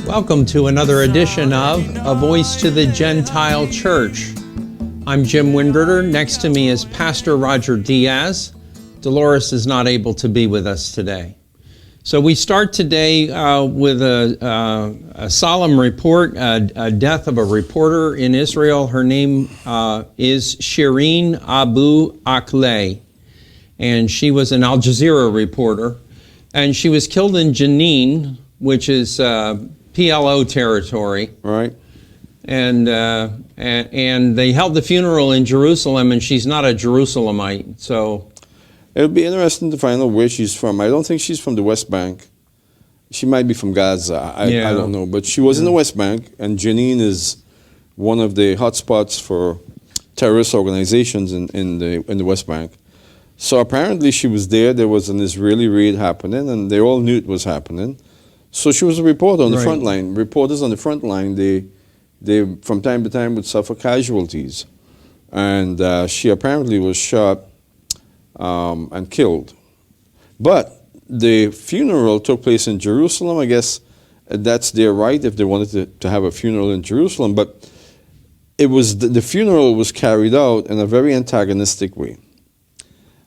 Welcome to another edition of A Voice to the Gentile Church. I'm Jim Wingberger. Next to me is Pastor Roger Diaz. Dolores is not able to be with us today. So we start today with a solemn report, a death of a reporter in Israel. Her name is Shireen Abu Akleh, and she was an Al Jazeera reporter, and she was killed in Jenin, which is PLO territory. Right. And they held the funeral in Jerusalem, and she's not a Jerusalemite, so... It would be interesting to find out where she's from. I don't think she's from the West Bank. She might be from Gaza. I don't know. But she was in the West Bank, and Jenin is one of the hotspots for terrorist organizations in the West Bank. So apparently she was there. There was an Israeli raid happening, and they all knew it was happening. So she was a reporter on the front line. Reporters on the front line, they from time to time would suffer casualties. And she apparently was shot and killed. But the funeral took place in Jerusalem. I guess that's their right if they wanted to have a funeral in Jerusalem. But it was the funeral was carried out in a very antagonistic way.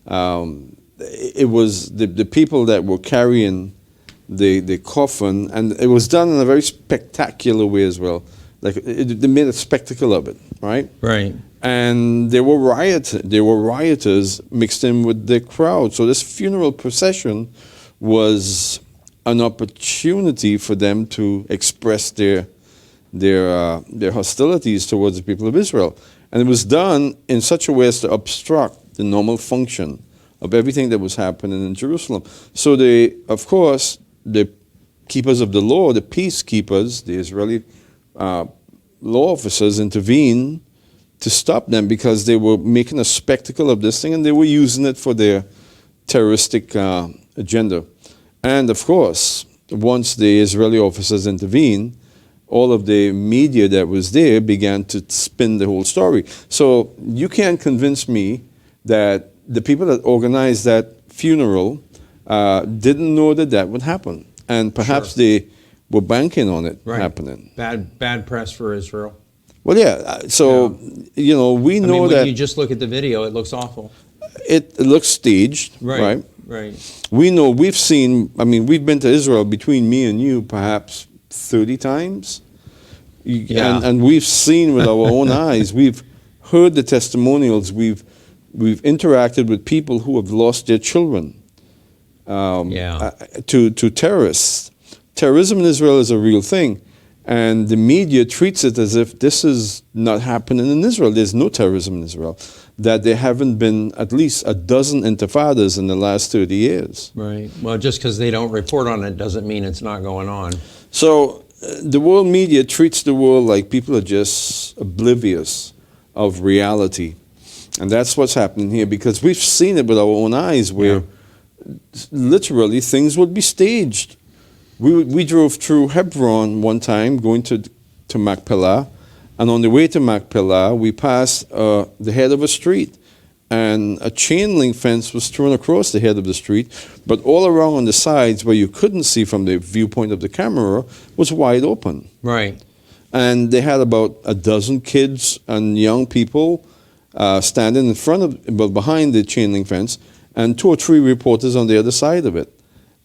It was the people that were carrying the coffin, and it was done in a very spectacular way as well. Like they made a spectacle of it, right? Right. And there were rioters mixed in with the crowd. So this funeral procession was an opportunity for them to express their hostilities towards the people of Israel. And it was done in such a way as to obstruct the normal function of everything that was happening in Jerusalem. So of course, the keepers of the law, the peacekeepers, the Israeli law officers intervened to stop them because they were making a spectacle of this thing and they were using it for their terroristic agenda. And of course, once the Israeli officers intervened, all of the media that was there began to spin the whole story. So you can't convince me that the people that organized that funeral didn't know that would happen. And perhaps they were banking on it happening. Bad press for Israel. Well, yeah. So, we know when that... you just look at the video, it looks awful. It looks staged, right? We know, we've been to Israel, between me and you, perhaps 30 times. And we've seen with our own eyes. We've heard the testimonials. We've interacted with people who have lost their children to terrorists. Terrorism in Israel is a real thing. And the media treats it as if this is not happening in Israel. There's no terrorism in Israel. That there haven't been at least a dozen intifadas in the last 30 years. Right. Well, just because they don't report on it doesn't mean it's not going on. So the world media treats the world like people are just oblivious of reality. And that's what's happening here, because we've seen it with our own eyes where literally things would be staged. We drove through Hebron one time going to Machpelah, and on the way to Machpelah we passed the head of a street, and a chain link fence was thrown across the head of the street, but all around on the sides where you couldn't see from the viewpoint of the camera was wide open. Right. And they had about a dozen kids and young people standing behind the chain link fence, and 2 or 3 reporters on the other side of it.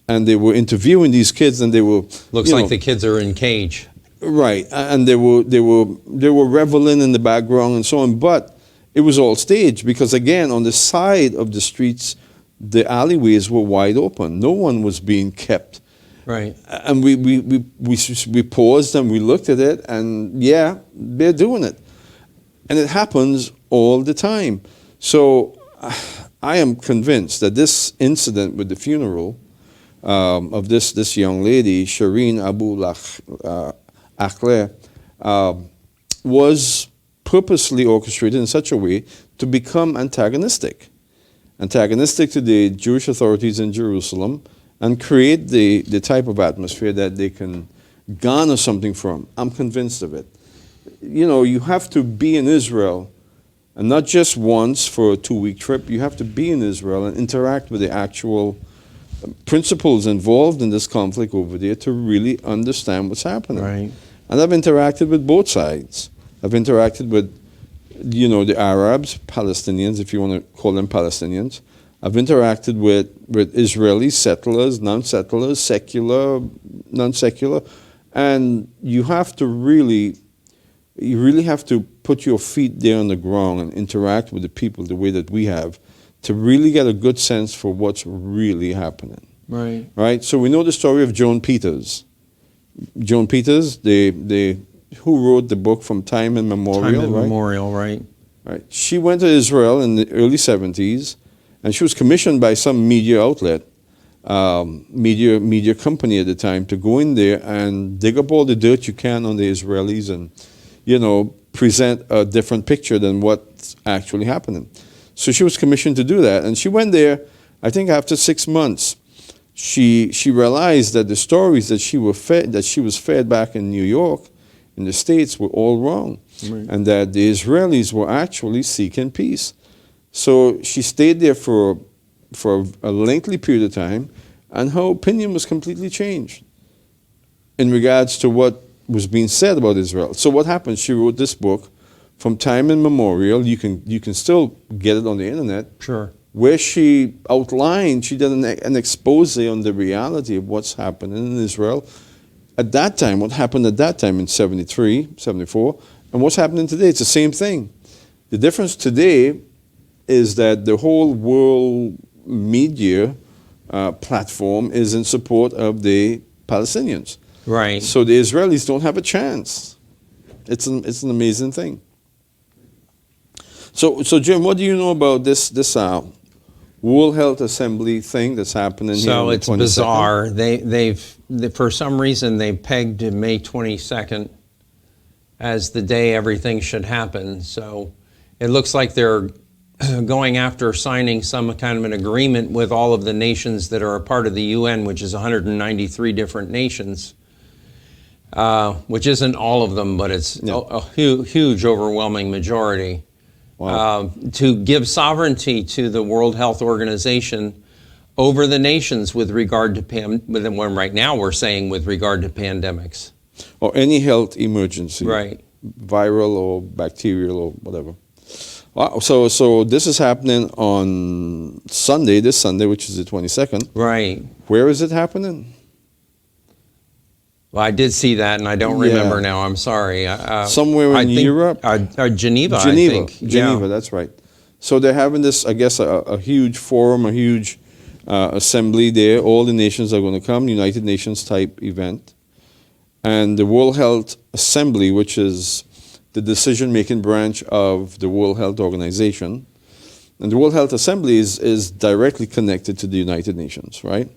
And they were interviewing these kids, and they were looks like the kids are in cage. Right, and they were reveling in the background and so on. But it was all staged because, again, on the side of the streets, the alleyways were wide open. No one was being kept. Right. And we paused and we looked at it, and they're doing it, and it happens all the time. So I am convinced that this incident with the funeral of this young lady, Shireen Abu Akleh, was purposely orchestrated in such a way to become antagonistic to the Jewish authorities in Jerusalem and create the type of atmosphere that they can garner something from. I'm convinced of it. You have to be in Israel, and not just once for a 2-week trip. You have to be in Israel and interact with the actual principals involved in this conflict over there to really understand what's happening. Right. And I've interacted with both sides. I've interacted with, the Arabs, Palestinians, if you want to call them Palestinians. I've interacted with Israeli settlers, non-settlers, secular, non-secular. And you really have to put your feet there on the ground and interact with the people the way that we have to really get a good sense for what's really happening. Right. Right? So we know the story of Joan Peters. Joan Peters, who wrote the book From Time Immemorial, right? Memorial, right. Right. She went to Israel in the early 70s, and she was commissioned by some media outlet, media company at the time, to go in there and dig up all the dirt you can on the Israelis and, present a different picture than what's actually happening. So she was commissioned to do that, and she went there, I think after 6 months. She realized that the stories that she was fed back in New York, in the States, were all wrong, right. And that the Israelis were actually seeking peace. So she stayed there for a lengthy period of time, and her opinion was completely changed in regards to what was being said about Israel. So what happened? She wrote this book, From Time Immemorial. You can still get it on the internet. Sure. Where she outlined, she did an expose on the reality of what's happening in Israel at that time, what happened at that time in 73, 74, and what's happening today. It's the same thing. The difference today is that the whole world media platform is in support of the Palestinians. Right. So the Israelis don't have a chance. It's an amazing thing. So Jim, what do you know about this World Health Assembly thing that's happening here? So on the it's 22nd? bizarre. They've for some reason they've pegged May 22nd as the day everything should happen. So it looks like they're going after signing some kind of an agreement with all of the nations that are a part of the UN, which is 193 different nations, which isn't all of them, but it's a huge, overwhelming majority. Wow. To give sovereignty to the World Health Organization over the nations with regard to when right now we're saying with regard to pandemics. Or any health emergency. Right. Viral or bacterial or whatever. Wow. So this is happening on Sunday, this Sunday, which is the 22nd. Right. Where is it happening? Well, I did see that, and I don't remember now. I'm sorry. Somewhere in Europe? Geneva, I think. Geneva, that's right. So they're having this, I guess, a huge forum, a huge assembly there. All the nations are going to come, United Nations type event. And the World Health Assembly, which is the decision-making branch of the World Health Organization. And the World Health Assembly is directly connected to the United Nations, right?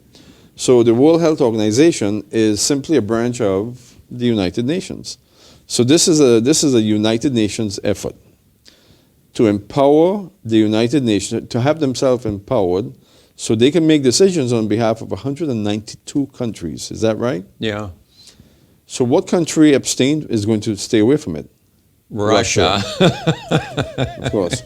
So the World Health Organization is simply a branch of the United Nations. So this is a United Nations effort to empower the United Nations, to have themselves empowered so they can make decisions on behalf of 192 countries. Is that right? Yeah. So what country abstained is going to stay away from it? Russia. Of course.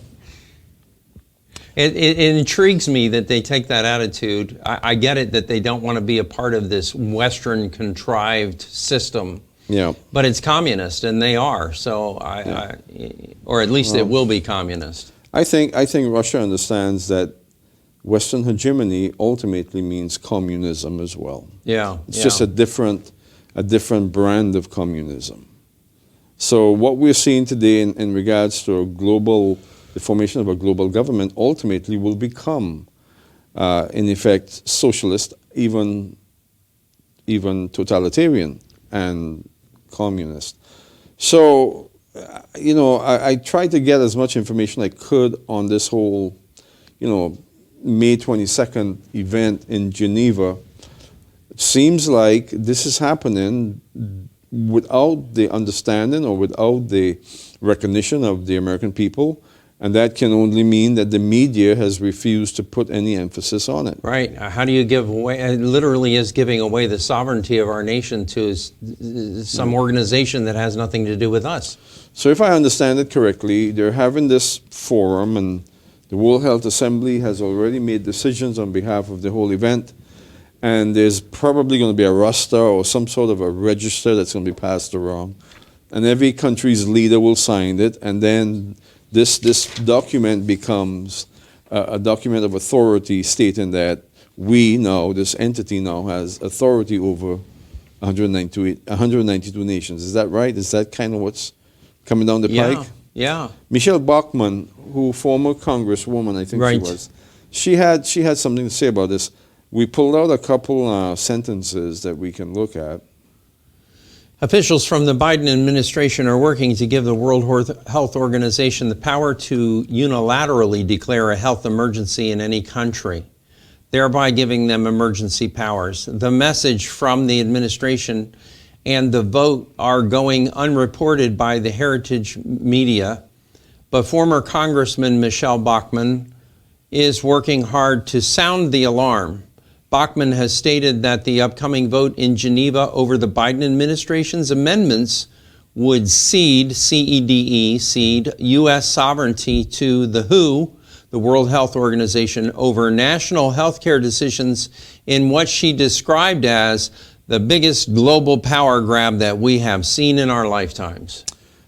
It intrigues me that they take that attitude. I get it that they don't want to be a part of this Western contrived system. Yeah. But it's communist, and they are. So, or at least it will be communist. I think Russia understands that Western hegemony ultimately means communism as well. Yeah. It's just a different brand of communism. So what we're seeing today in regards to the formation of a global government ultimately will become, in effect, socialist, even totalitarian and communist. So, I tried to get as much information I could on this whole, May 22nd event in Geneva. It seems like this is happening without the understanding or without the recognition of the American people. And that can only mean that the media has refused to put any emphasis on it. Right. How do you give away? It literally is giving away the sovereignty of our nation to some organization that has nothing to do with us. So if I understand it correctly, they're having this forum, and the World Health Assembly has already made decisions on behalf of the whole event. and there's probably going to be a roster or some sort of a register that's going to be passed around, and every country's leader will sign it, and then this document becomes a document of authority stating that this entity now has authority over 192 nations. Is that right? Is that kind of what's coming down the pike? Yeah. Michelle Bachmann, former congresswoman, I think Right. she was, she had something to say about this. We pulled out a couple sentences that we can look at. Officials from the Biden administration are working to give the World Health Organization the power to unilaterally declare a health emergency in any country, thereby giving them emergency powers. The message from the administration and the vote are going unreported by the heritage media, but former Congressman Michelle Bachmann is working hard to sound the alarm. Bachmann has stated that the upcoming vote in Geneva over the Biden administration's amendments would cede, C-E-D-E, cede U.S. sovereignty to the WHO, the World Health Organization, over national health care decisions in what she described as the biggest global power grab that we have seen in our lifetimes.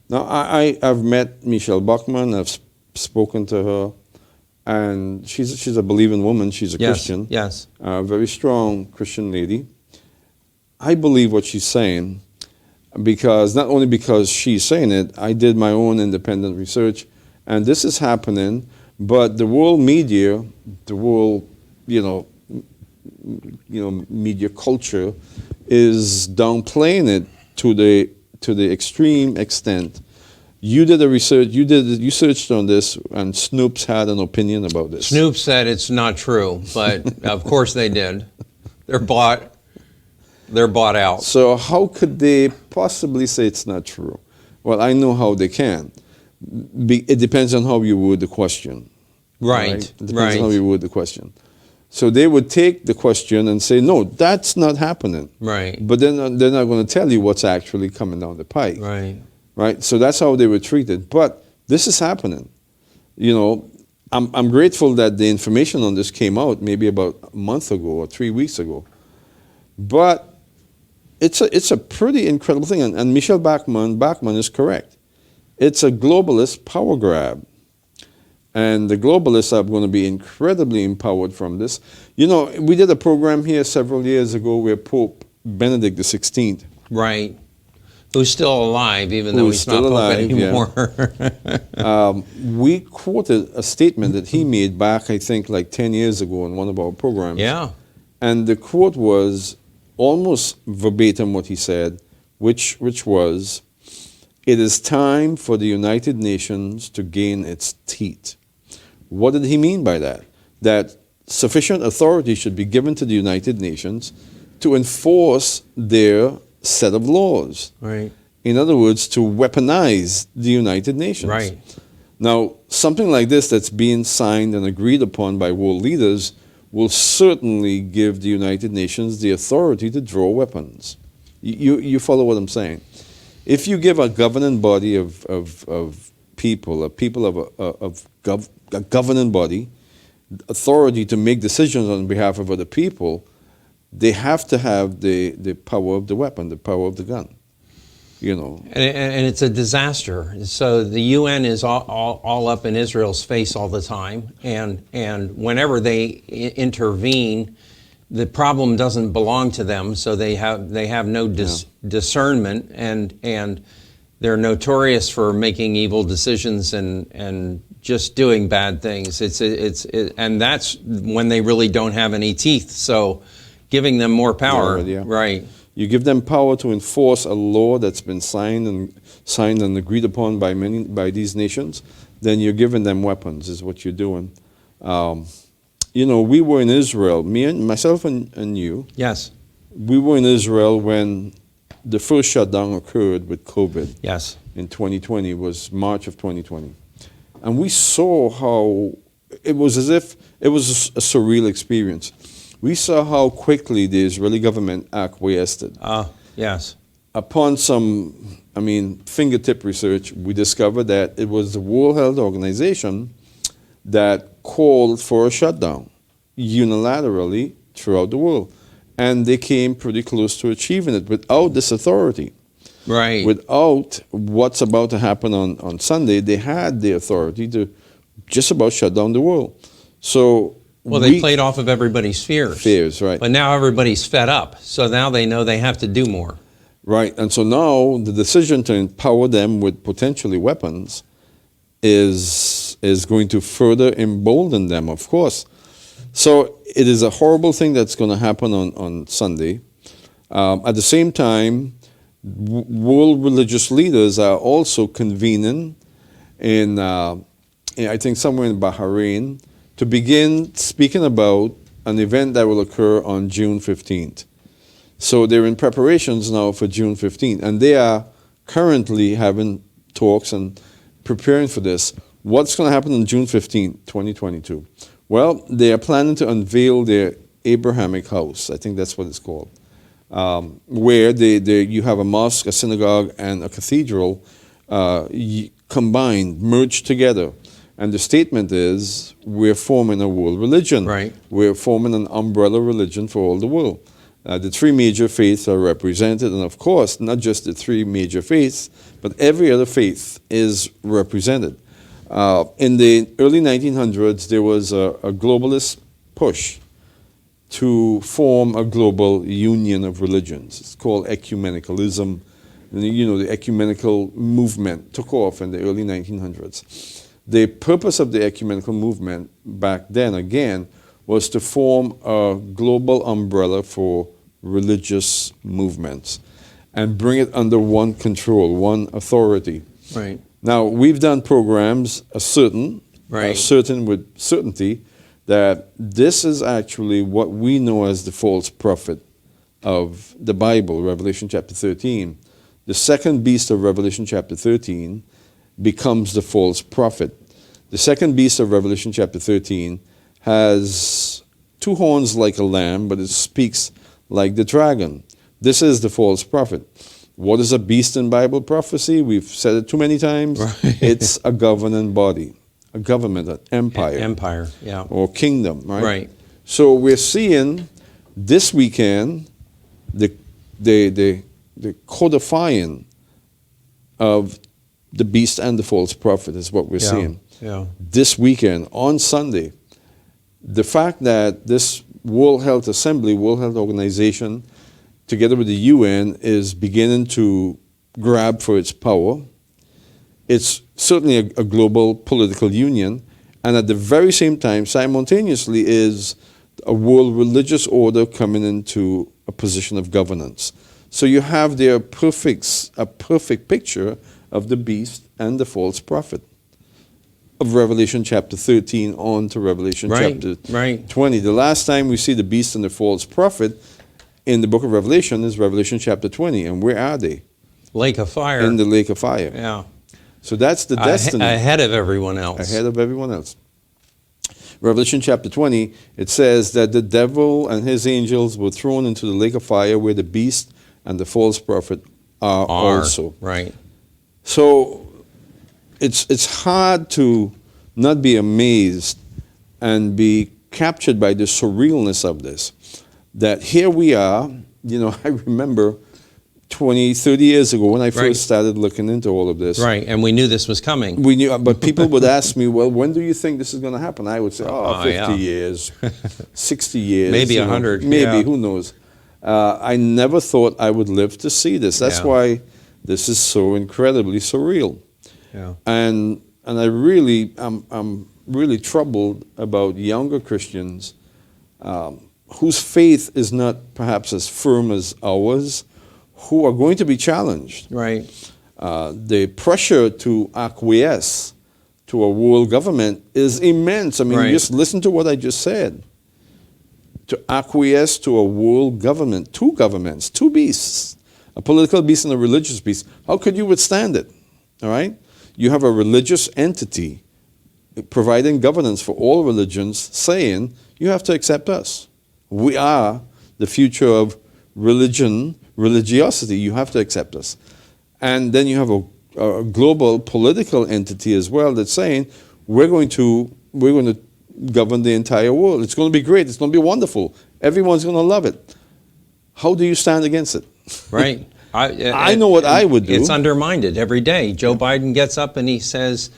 Now, I've met Michelle Bachmann. I've spoken to her. And she's a believing woman. She's a Christian. Yes. A very strong Christian lady. I believe what she's saying because not only because she's saying it, I did my own independent research, and this is happening. But the world media, the world, media culture, is downplaying it to the extreme extent. You did a research. You searched on this, and Snopes had an opinion about this. Snopes said it's not true, but of course they did. They're bought out. So how could they possibly say it's not true? Well, I know how they can. It depends on how you word the question. Right. It depends on how you word the question. So they would take the question and say, no, that's not happening. Right. But then they're not going to tell you what's actually coming down the pike. Right? So that's how they were treated. But this is happening. I'm grateful that the information on this came out maybe about a month ago or 3 weeks ago. But it's a pretty incredible thing. And Michelle Bachmann is correct. It's a globalist power grab. And the globalists are going to be incredibly empowered from this. We did a program here several years ago where Pope Benedict XVI. Right. Who's still alive, even though he's not Pope anymore. Yeah. We quoted a statement that he made back, I think, like 10 years ago in one of our programs. Yeah. And the quote was almost verbatim what he said, which was, "It is time for the United Nations to gain its teeth." What did he mean by that? That sufficient authority should be given to the United Nations to enforce their set of laws. Right. In other words, to weaponize the United Nations. Right. Now, something like this that's being signed and agreed upon by world leaders will certainly give the United Nations the authority to draw weapons. You follow what I'm saying? If you give a governing body of people, a governing body, authority to make decisions on behalf of other people, they have to have the power of the weapon, the power of the gun. And it's a disaster. So the UN is all up in Israel's face all the time, and whenever they intervene, the problem doesn't belong to them. So they have no discernment, and they're notorious for making evil decisions and just doing bad things. And that's when they really don't have any teeth. So giving them more power, right? You give them power to enforce a law that's been signed and agreed upon by these nations. Then you're giving them weapons, is what you're doing. We were in Israel, myself and you. Yes. We were in Israel when the first shutdown occurred with COVID. Yes. In 2020, was March of 2020, and we saw how it was as if it was a surreal experience. We saw how quickly the Israeli government acquiesced. Yes. Upon some, fingertip research, we discovered that it was the World Health Organization that called for a shutdown unilaterally throughout the world. and they came pretty close to achieving it without this authority. Right. Without what's about to happen on Sunday, they had the authority to just about shut down the world. So well, they played off of everybody's fears. Fears, right. But now everybody's fed up. So now they know they have to do more. Right. And so now the decision to empower them with potentially weapons is going to further embolden them, of course. So it is a horrible thing that's going to happen on Sunday. At the same time, world religious leaders are also convening in I think somewhere in Bahrain, to begin speaking about an event that will occur on June 15th. So they're in preparations now for June 15th, and they are currently having talks and preparing for this. What's going to happen on June 15th, 2022? Well, they are planning to unveil their Abrahamic house. I think that's what it's called, where you have a mosque, a synagogue, and a cathedral combined, merged together. And the statement is, we're forming a world religion. Right. We're forming an umbrella religion for all the world. The three major faiths are represented, and of course, not just the three major faiths, but every other faith is represented. In the early 1900s, there was a globalist push to form a global union of religions. It's called ecumenicalism. And, the ecumenical movement took off in the early 1900s. The purpose of the ecumenical movement back then, again, was to form a global umbrella for religious movements and bring it under one control, one authority. Right. Now, we've done programs certain with certainty that this is actually what we know as the false prophet of the Bible, Revelation chapter 13. The second beast of Revelation chapter 13 becomes the false prophet. The second beast of Revelation chapter 13 has two horns like a lamb, but it speaks like the dragon. This is the false prophet. What is a beast in Bible prophecy? We've said it too many times. Right. It's a governing body, a government, an empire. Empire, yeah. Or kingdom, right? Right. So we're seeing this weekend the codifying of the beast and the false prophet is what we're seeing. Yeah. This weekend, on Sunday, the fact that this World Health Assembly, World Health Organization, together with the UN, is beginning to grab for its power. It's certainly a global political union, and at the very same time, simultaneously, is a world religious order coming into a position of governance. So you have there a perfect picture of the beast and the false prophet of Revelation chapter 13 on to Revelation chapter 20. The last time we see the beast and the false prophet in the book of Revelation is Revelation chapter 20. And where are they? Lake of fire. In the lake of fire. Yeah. So that's the destiny. Ahead of everyone else. Ahead of everyone else. Revelation chapter 20, it says that the devil and his angels were thrown into the lake of fire where the beast and the false prophet are also. Right. So it's hard to not be amazed and be captured by the surrealness of this. That here we are, I remember 20, 30 years ago when I first started looking into all of this. Right, and we knew this was coming. We knew, but people would ask me, well, when do you think this is going to happen? I would say, 50 years, 60 years. Maybe 100. Maybe, who knows. I never thought I would live to see this. That's why this is so incredibly surreal. Yeah. And I'm really troubled about younger Christians whose faith is not perhaps as firm as ours, who are going to be challenged. Right. The pressure to acquiesce to a world government is immense. I mean, just listen to what I just said. To acquiesce to a world government, two governments, two beasts, a political beast and a religious beast. How could you withstand it? All right? You have a religious entity providing governance for all religions saying, you have to accept us. We are the future of religiosity. You have to accept us. And then you have a global political entity as well that's saying, we're going to govern the entire world. It's going to be great. It's going to be wonderful. Everyone's going to love it. how do you stand against it? Right. I know what I would do. It's undermined every day. Joe Biden gets up and he says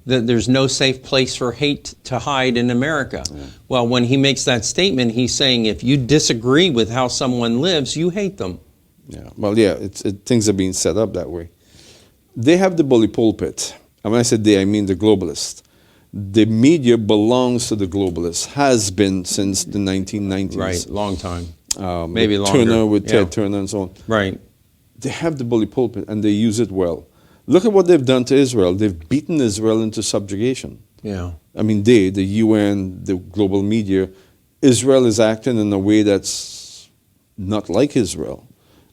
that there's no safe place for hate to hide in America. Yeah. Well, when he makes that statement, he's saying if you disagree with how someone lives, you hate them. Yeah. Well, yeah, things are being set up that way. They have the bully pulpit. And when I said they, I mean the globalists. The media belongs to the globalists, has been since the 1990s. Right, long time. Maybe longer. Turner with Ted Turner and so on. Right. They have the bully pulpit and they use it well. Look at what they've done to Israel. They've beaten Israel into subjugation. Yeah. I mean, the UN, the global media, Israel is acting in a way that's not like Israel.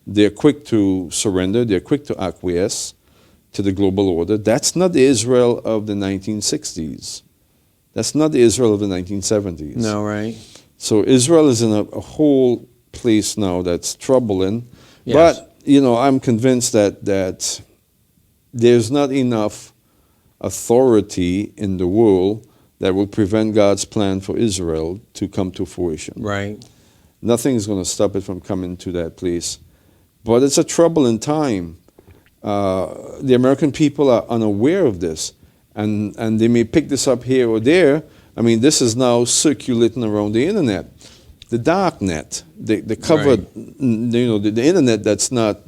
They're quick to surrender. They're quick to acquiesce to the global order. That's not the Israel of the 1960s. That's not the Israel of the 1970s. No, right. So Israel is in a whole place now that's troubling. Yes. But, I'm convinced that there's not enough authority in the world that will prevent God's plan for Israel to come to fruition. Right. Nothing is going to stop it from coming to that place. But it's a troubling time. The American people are unaware of this, and they may pick this up here or there. I mean, this is now circulating around the internet, the dark net, the covered, right. The internet that's not,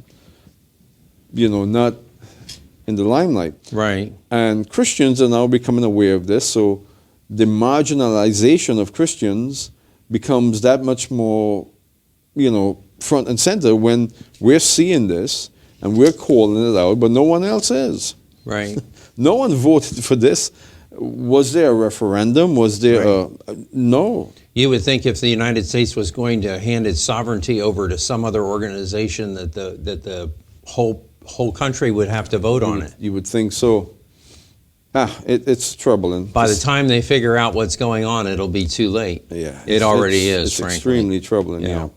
not in the limelight. Right. And Christians are now becoming aware of this, so the marginalization of Christians becomes that much more, front and center when we're seeing this and we're calling it out, but no one else is. Right. No one voted for this. Was there a referendum? Was there no? You would think if the United States was going to hand its sovereignty over to some other organization that the whole country would have to vote on it. You would think so. It's troubling. By the time they figure out what's going on, it'll be too late. Yeah. It already is, It's frankly. extremely troubling, yeah.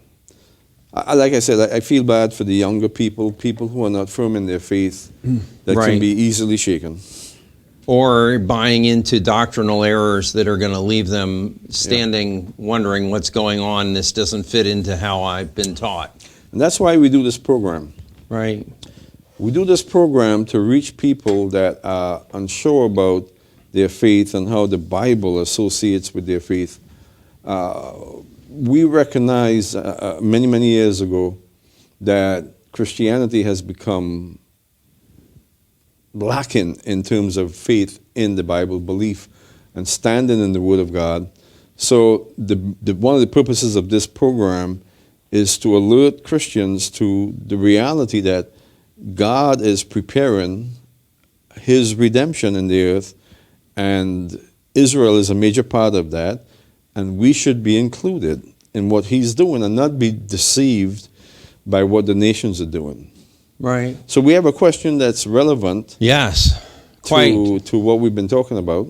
Like I said, I feel bad for the younger people who are not firm in their faith, that Right. can be easily shaken. Or buying into doctrinal errors that are going to leave them standing, wondering what's going on. This doesn't fit into how I've been taught. And that's why we do this program. Right. We do this program to reach people that are unsure about their faith and how the Bible associates with their faith. We recognized many, many years ago that Christianity has become lacking in terms of faith in the Bible, belief, and standing in the Word of God. So one of the purposes of this program is to alert Christians to the reality that God is preparing His redemption in the earth, and Israel is a major part of that, and we should be included in what He's doing and not be deceived by what the nations are doing. Right. So we have a question that's relevant. Yes, quite. To what we've been talking about.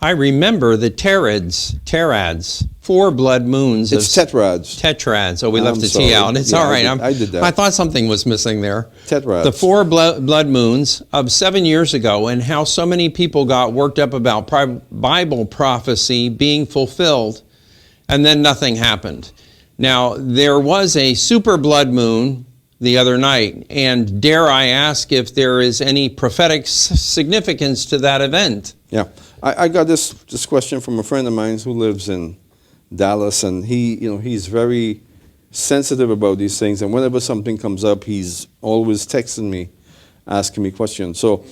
I remember the tetrads, 4 blood moons. It's tetrads. Tetrads. Oh, we left the sorry. T out. It's Yeah, all right. I did that. I thought something was missing there. Tetrads. The 4 blood moons of 7 years ago, and how so many people got worked up about Bible prophecy being fulfilled, and then nothing happened. Now, there was a super blood moon the other night, and dare I ask if there is any prophetic significance to that event? Yeah, I got this question from a friend of mine who lives in Dallas, and he's very sensitive about these things, and whenever something comes up, he's always texting me, asking me questions. So,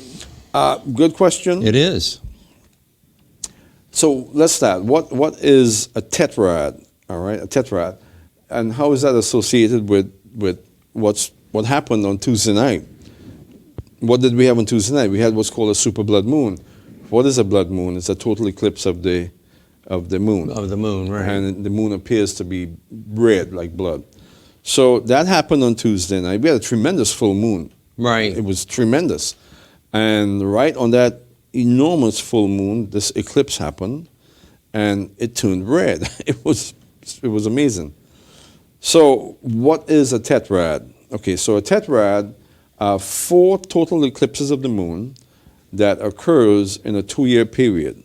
good question. It is. So let's start. What is a tetrad? All right, a tetrad, and how is that associated with what happened on Tuesday night? What did we have on Tuesday night? We had what's called a super blood moon. What is a blood moon? It's a total eclipse of the moon. Of the moon, right. And the moon appears to be red like blood. So that happened on Tuesday night. We had a tremendous full moon. Right. It was tremendous. And right on that enormous full moon, this eclipse happened, and it turned red. It was amazing. So what is a tetrad? Okay, so a tetrad are 4 total eclipses of the moon that occurs in a 2-year period.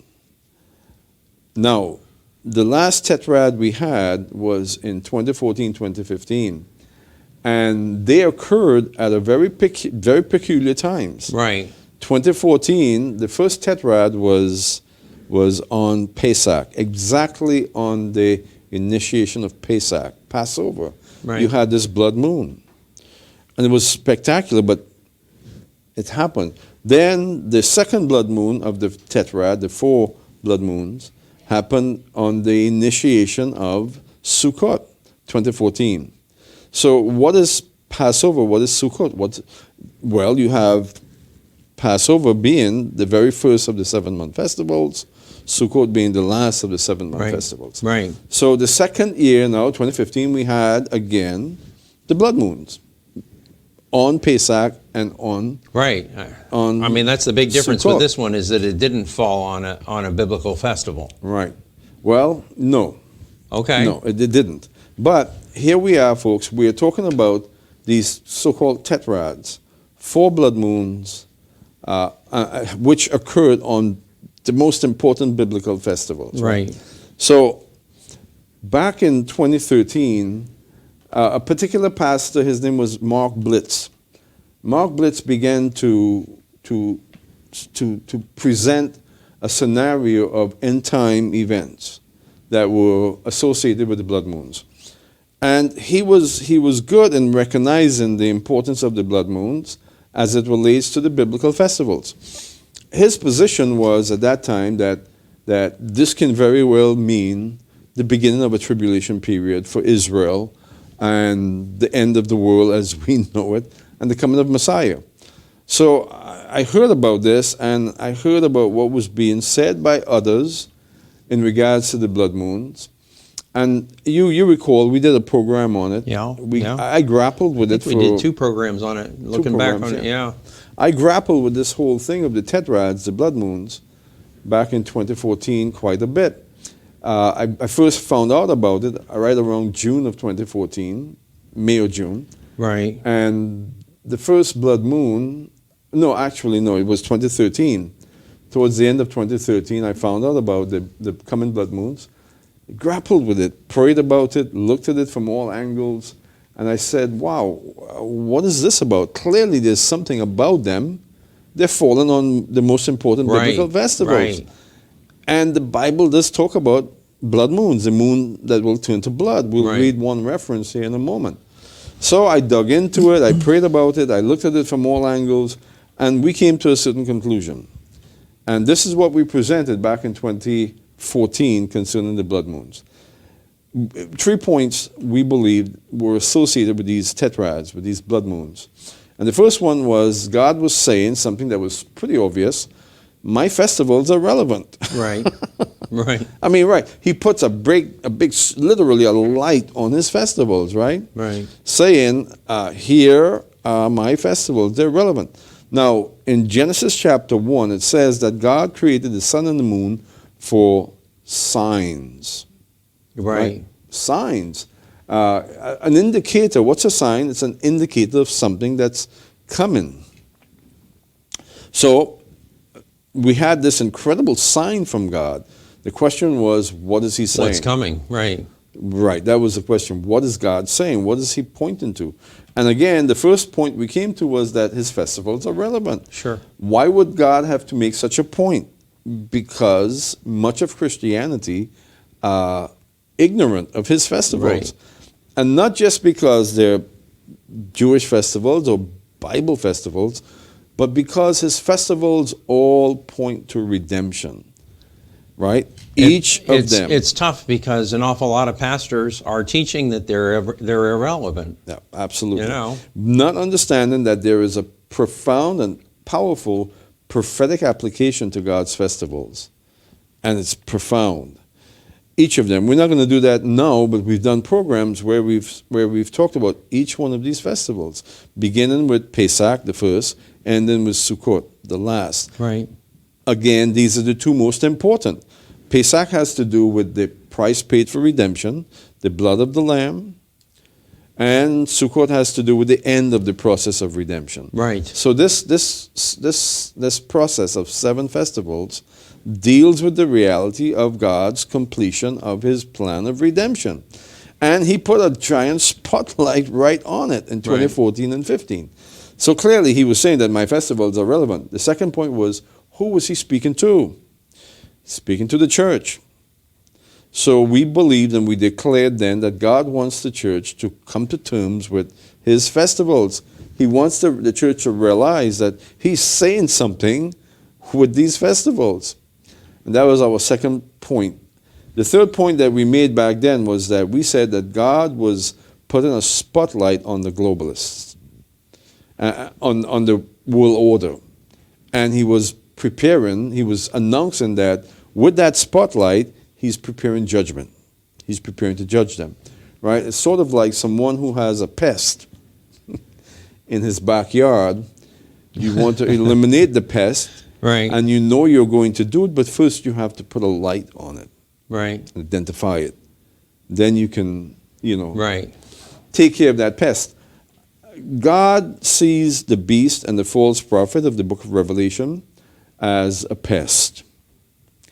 Now, the last tetrad we had was in 2014, 2015. And they occurred at a very peculiar times. Right. 2014, the first tetrad was on Pesach, exactly on the initiation of Pesach, Passover. Right. You had this blood moon. And it was spectacular, but it happened. Then the second blood moon of the tetrad, the 4 blood moons, happened on the initiation of Sukkot, 2014. So what is Passover? What is Sukkot? Well, you have Passover being the very first of the 7-month festivals, Sukkot being the last of the 7-month festivals. Right. So the second year now, 2015, we had again the blood moons on Pesach and on Right. on I mean, that's the big difference Sukkot. with this one, is that it didn't fall on a biblical festival. Right. Well, no. Okay. No, it didn't. But here we are, folks. We are talking about these so-called tetrads, 4 blood moons, which occurred on the most important biblical festivals. Right. So back in 2013, a particular pastor, his name was Mark Blitz. Mark Blitz began to present a scenario of end-time events that were associated with the blood moons. And he was good in recognizing the importance of the blood moons as it relates to the biblical festivals. His position was at that time that this can very well mean the beginning of a tribulation period for Israel and the end of the world as we know it and the coming of Messiah. So I heard about this, and I heard about what was being said by others in regards to the blood moons. And you recall, we did a program on it. Yeah. I grappled with it. We did 2 programs on it. Looking back on it, yeah. I grappled with this whole thing of the tetrads, the blood moons, back in 2014 quite a bit. I first found out about it right around June of 2014, May or June. Right. And the first blood moon, it was 2013. Towards the end of 2013, I found out about the coming blood moons. Grappled with it, prayed about it, looked at it from all angles, and I said, wow, what is this about? Clearly there's something about them. They're falling on the most important biblical festivals. Right. And the Bible does talk about blood moons, the moon that will turn to blood. We'll read one reference here in a moment. So I dug into it, I prayed about it, I looked at it from all angles, and we came to a certain conclusion. And this is what we presented back in 2014 concerning the blood moons. 3 points we believed were associated with these tetrads, with these blood moons. And the first one was God was saying something that was pretty obvious. My festivals are relevant. Right. Right. I mean, right. He puts a big, literally a light on his festivals, right? Right. Saying, here are my festivals. They're relevant. Now, in Genesis chapter 1, it says that God created the sun and the moon for signs. Right. Signs. An indicator. What's a sign? It's an indicator of something that's coming. So we had this incredible sign from God. The question was, what is he saying? What's coming? Right. Right. That was the question. What is God saying? What is he pointing to? And again, the first point we came to was that his festivals are relevant. Sure. Why would God have to make such a point? Because much of Christianity are ignorant of his festivals. Right. And not just because they're Jewish festivals or Bible festivals, but because his festivals all point to redemption. Right? Each of them. It's tough because an awful lot of pastors are teaching that they're irrelevant. Yeah, absolutely. You know? Not understanding that there is a profound and powerful prophetic application to God's festivals. And it's profound. Each of them. We're not going to do that now, but we've done programs where we've talked about each one of these festivals, beginning with Pesach, the first, and then with Sukkot, the last. Right. Again, these are the 2 most important. Pesach has to do with the price paid for redemption, the blood of the Lamb, and Sukkot has to do with the end of the process of redemption. Right. So this process of 7 festivals deals with the reality of God's completion of his plan of redemption. And he put a giant spotlight right on it in 2014 and 15. So clearly he was saying that my festivals are relevant. The second point was, who was he speaking to? Speaking to the church. So we believed and we declared then that God wants the church to come to terms with his festivals. He wants the church to realize that he's saying something with these festivals. And that was our second point. The third point that we made back then was that we said that God was putting a spotlight on the globalists, on the world order. And he was preparing, he was announcing that with that spotlight, he's preparing judgment. He's preparing to judge them, right? It's sort of like someone who has a pest in his backyard. You want to eliminate the pest, right? And you know you're going to do it, but first you have to put a light on it, right? Identify it. Then you can, right, take care of that pest. God sees the beast and the false prophet of the book of Revelation as a pest.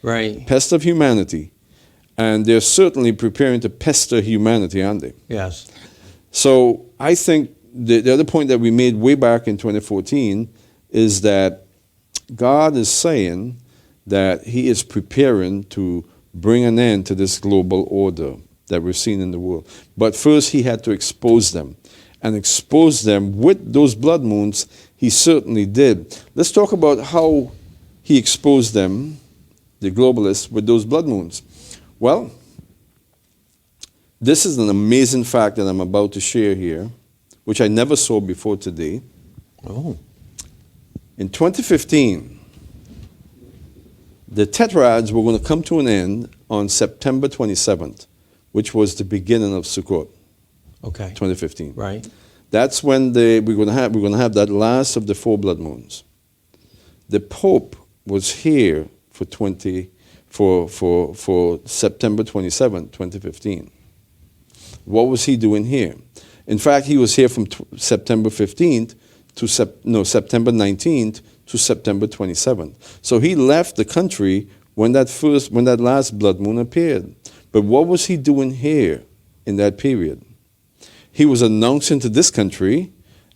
Right. Pest of humanity. And they're certainly preparing to pester humanity, aren't they? Yes. So I think the other point that we made way back in 2014 is that God is saying that he is preparing to bring an end to this global order that we're seeing in the world. But first he had to expose them. And expose them with those blood moons, he certainly did. Let's talk about how he exposed them, the globalists, with those blood moons. Well, this is an amazing fact that I'm about to share here, which I never saw before today. Oh. In 2015, the tetrads were going to come to an end on September 27th, which was the beginning of Sukkot. Okay. 2015. Right. That's when we're going to have that last of the 4 blood moons. The Pope was here for September 27, 2015. What was he doing here? In fact, he was here from September 15th to September 19th to September 27th. So he left the country when that last blood moon appeared. But what was he doing here in that period? He was announcing to this country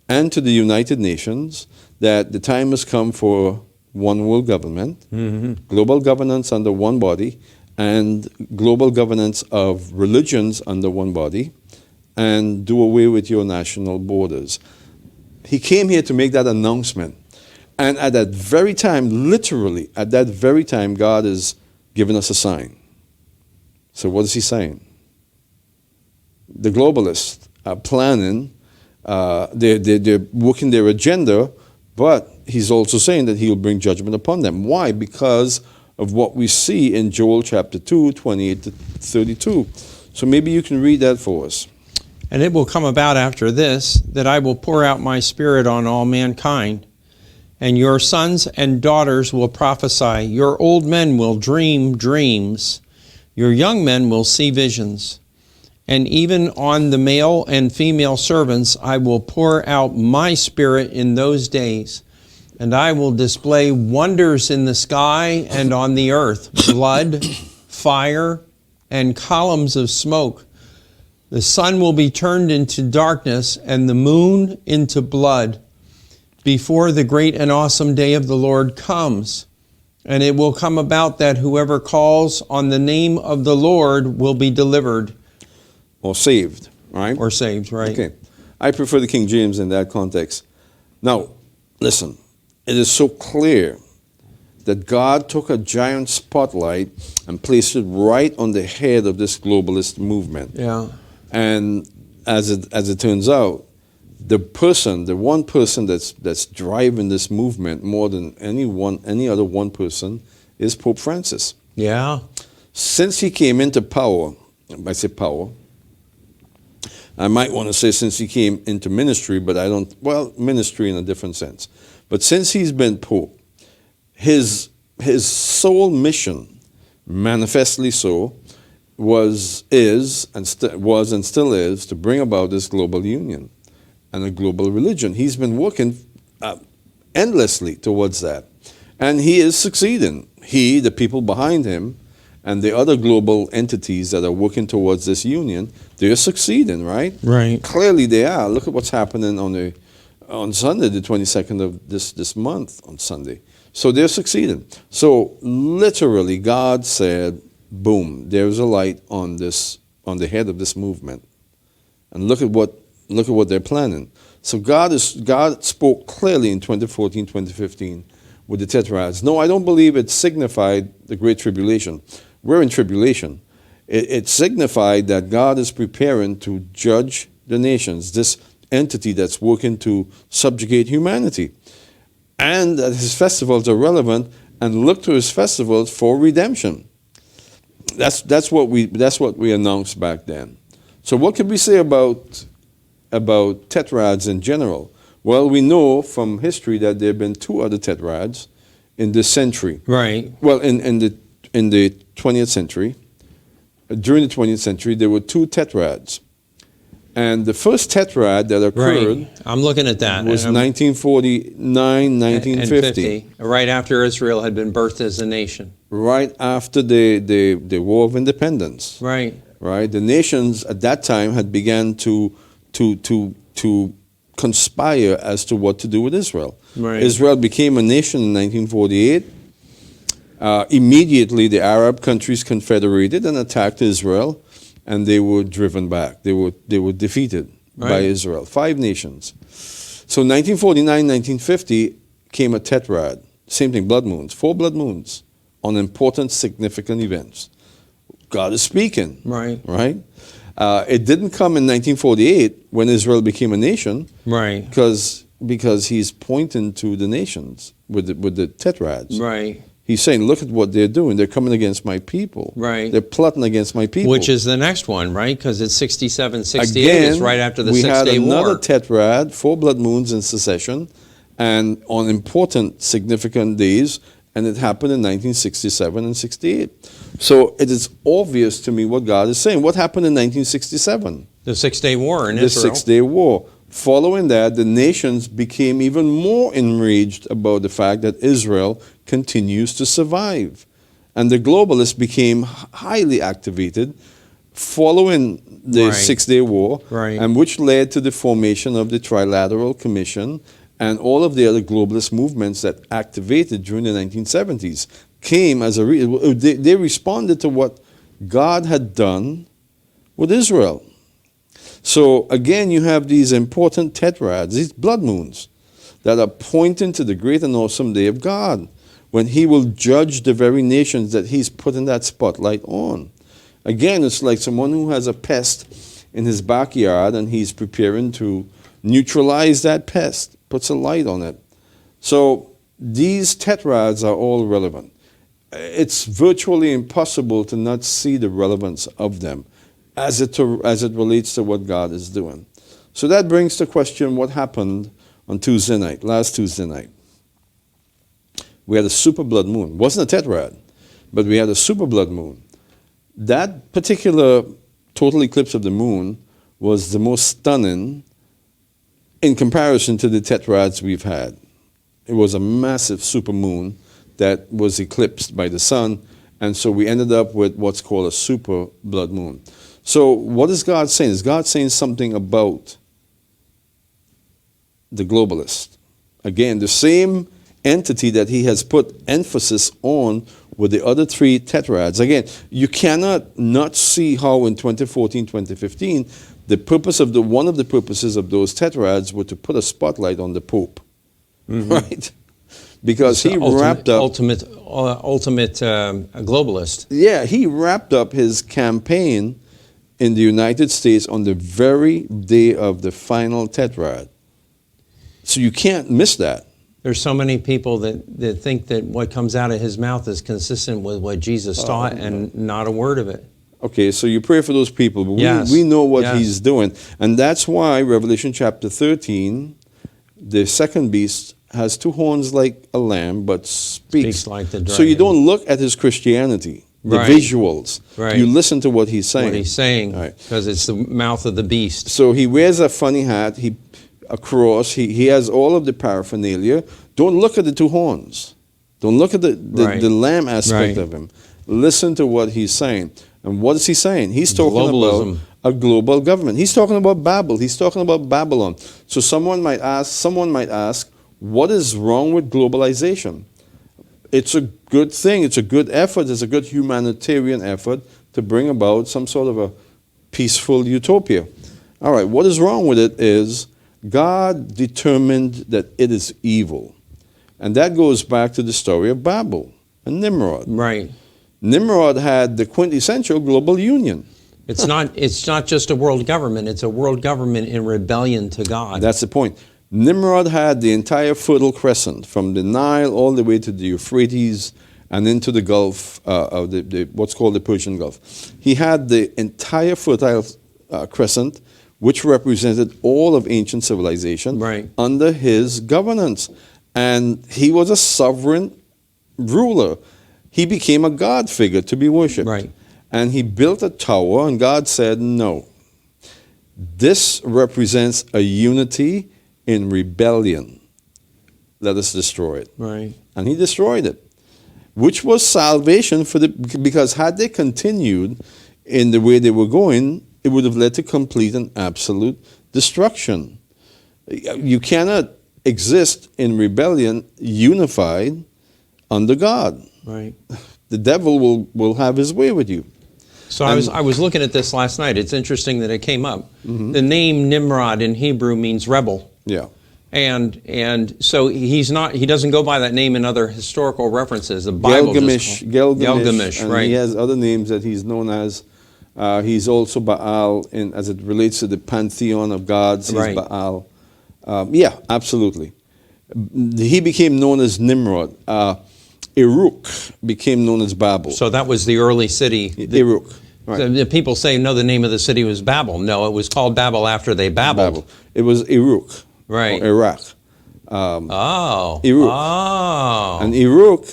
and to the United Nations that the time has come for one world government, global governance under one body, and global governance of religions under one body, and do away with your national borders. He came here to make that announcement. And at that very time, literally, at that very time, God is giving us a sign. So what is he saying? The globalists are planning, they're working their agenda, but he's also saying that he'll bring judgment upon them. Why? Because of what we see in Joel chapter 2, 28 to 32. So maybe you can read that for us. And it will come about after this, that I will pour out my spirit on all mankind, and your sons and daughters will prophesy, your old men will dream dreams, your young men will see visions. And even on the male and female servants I will pour out my spirit in those days, and I will display wonders in the sky and on the earth, blood, fire, and columns of smoke. The sun will be turned into darkness and the moon into blood before the great and awesome day of the Lord comes. And it will come about that whoever calls on the name of the Lord will be delivered. Or saved, right? Or saved, right. Okay. I prefer the King James in that context. Now, listen, it is so clear that God took a giant spotlight and placed it right on the head of this globalist movement. Yeah. And as it turns out, the one person that's driving this movement more than any other one person is Pope Francis. Yeah. Since he came into power, I say power, I might want to say since he came into ministry, but ministry in a different sense. But since he's been Pope, his sole mission, manifestly so, was and still is to bring about this global union and a global religion. He's been working endlessly towards that. And he is succeeding. he, the people behind him, and the other global entities that are working towards this union, they're succeeding, right? Right. Clearly they are. Look at what's happening on Sunday, the 22nd of this month on Sunday. So they're succeeding. So literally God said, boom, there's a light on the head of this movement. And look at what they're planning. So God spoke clearly in 2014, 2015 with the tetrads. No, I don't believe it signified the Great Tribulation. We're in tribulation. It signified that God is preparing to judge the nations, this entity that's working to subjugate humanity. And that his festivals are relevant, and look to his festivals for redemption. That's what we announced back then. So what can we say about tetrads in general? Well, we know from history that there have been two other tetrads in this century. Right. Well, in the 20th century, during the 20th century, there were two tetrads. And the first tetrad that occurred, right. I'm looking at that, was 1949, 1950. Right after Israel had been birthed as a nation. Right after the War of Independence. Right. Right. The nations at that time had begun to conspire as to what to do with Israel. Right. Israel became a nation in 1948. Immediately, the Arab countries confederated and attacked Israel, and they were driven back. They were defeated by Israel. 5 nations. So 1949, 1950 came a tetrad. Same thing, blood moons. 4 blood moons on important, significant events. God is speaking. Right. Right? It didn't come in 1948 when Israel became a nation. Right. Because he's pointing to the nations with the tetrads. Right. He's saying, look at what they're doing. They're coming against my people. Right. They're plotting against my people. Which is the next one, right? Because it's 67, 68. Again, it's right after the 6 Day War. We had another tetrad, 4 blood moons in succession, and on important, significant days, and it happened in 1967 and 68. So it is obvious to me what God is saying. What happened in 1967? The 6 Day War in Israel. The 6 Day War. Following that, the nations became even more enraged about the fact that Israel continues to survive. And the globalists became highly activated following the 6 Day War, and which led to the formation of the Trilateral Commission and all of the other globalist movements that activated during the 1970s came as they responded to what God had done with Israel. So again, you have these important tetrads, these blood moons, that are pointing to the great and awesome day of God, when he will judge the very nations that he's putting that spotlight on. Again, it's like someone who has a pest in his backyard and he's preparing to neutralize that pest, puts a light on it. So these tetrads are all relevant. It's virtually impossible to not see the relevance of them as it relates to what God is doing. So that brings the question, what happened on Tuesday night, last Tuesday night? We had a super blood moon. It wasn't a tetrad, but we had a super blood moon. That particular total eclipse of the moon was the most stunning in comparison to the tetrads we've had. It was a massive super moon that was eclipsed by the sun, and so we ended up with what's called a super blood moon. So what is God saying? Is God saying something about the globalist? Again, the same entity that he has put emphasis on with the other 3 tetrads. Again, you cannot not see how in 2014, 2015, the purpose of one of the purposes of those tetrads were to put a spotlight on the Pope, right? Because he wrapped up ultimate globalist. Yeah, he wrapped up his campaign in the United States on the very day of the final tetrad. So you can't miss that. There's so many people that think that what comes out of his mouth is consistent with what Jesus taught, and not a word of it. Okay, so you pray for those people, but we know what he's doing. And that's why Revelation chapter 13, the second beast has 2 horns like a lamb, but speaks like the dragon. So you don't look at his Christianity, the visuals. You listen to what he's saying. What he's saying, because it's the mouth of the beast. So he wears a funny hat, a cross, he has all of the paraphernalia. Don't look at the 2 horns. Don't look at the lamb aspect of him. Listen to what he's saying. And what is he saying? He's talking Globalism. about a global government. He's talking about Babel. He's talking about Babylon. So someone might ask, what is wrong with globalization? It's a good thing. It's a good effort. It's a good humanitarian effort to bring about some sort of a peaceful utopia. All right, what is wrong with it is God determined that it is evil. And that goes back to the story of Babel and Nimrod. Right. Nimrod had the quintessential global union. It's not just a world government. It's a world government in rebellion to God. That's the point. Nimrod had the entire Fertile Crescent, from the Nile all the way to the Euphrates and into the Gulf, of what's called the Persian Gulf. He had the entire Fertile Crescent, which represented all of ancient civilization, under his governance. And he was a sovereign ruler. He became a God figure to be worshipped. Right. And he built a tower, and God said, no. This represents a unity in rebellion. Let us destroy it. Right. And he destroyed it, which was salvation because had they continued in the way they were going, it would have led to complete and absolute destruction. You cannot exist in rebellion unified under God. Right. The devil will have his way with you. So I was looking at this last night. It's interesting that it came up. Mm-hmm. The name Nimrod in Hebrew means rebel. Yeah. And so he doesn't go by that name in other historical references. The Bible Gilgamesh, and right. He has other names that he's known as. He's also Baal as it relates to the pantheon of gods. He's right. Baal. Yeah, absolutely. He became known as Nimrod. Uruk became known as Babel. So that was the early city. Uruk. Right. The people say, no, the name of the city was Babel. No, it was called Babel after they babbled. It was Uruk. Right. Or Iraq. Uruk. Oh. And Uruk,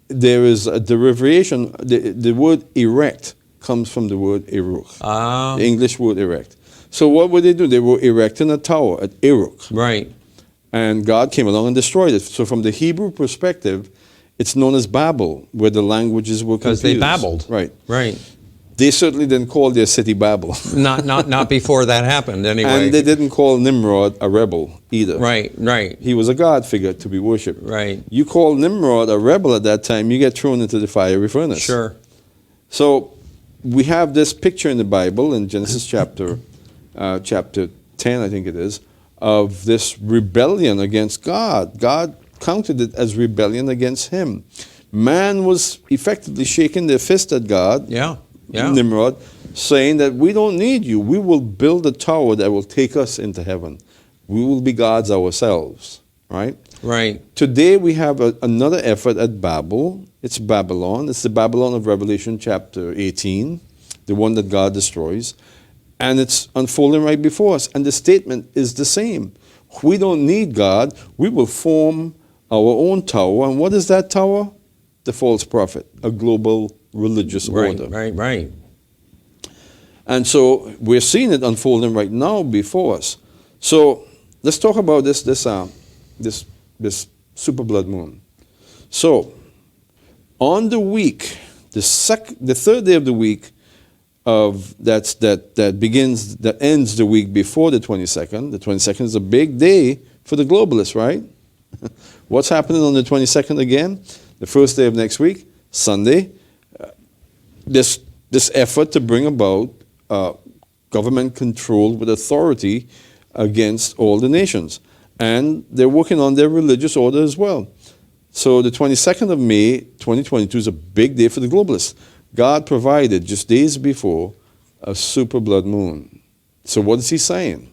there is a derivation. The word erect comes from the word Uruk. Oh. The English word erect. So what would they do? They were erecting a tower at Uruk. Right. And God came along and destroyed it. So from the Hebrew perspective, it's known as Babel, where the languages were confused. Because they babbled. Right. Right. They certainly didn't call their city Babel. Not before that happened, anyway. And they didn't call Nimrod a rebel either. Right, right. He was a God figure to be worshipped. Right. You call Nimrod a rebel at that time, you get thrown into the fiery furnace. Sure. So we have this picture in the Bible in Genesis chapter 10, I think it is, of this rebellion against God. God counted it as rebellion against him. Man was effectively shaking their fist at God, Nimrod, saying that we don't need you. We will build a tower that will take us into heaven. We will be gods ourselves, right? Right. Today we have another effort at Babel. It's Babylon. It's the Babylon of Revelation chapter 18, the one that God destroys. And it's unfolding right before us. And the statement is the same. We don't need God. We will form our own tower. And what is that tower? The false prophet, a global religious order. Right. And so we're seeing it unfolding right now before us. So let's talk about this super blood moon. So on the week, the third day of the week that ends the week before the 22nd. The 22nd is a big day for the globalists, right? What's happening on the 22nd again? The first day of next week, Sunday. This effort to bring about government control with authority against all the nations. And they're working on their religious order as well. So the 22nd of May, 2022 is a big day for the globalists. God provided, just days before, a super blood moon. So what is he saying?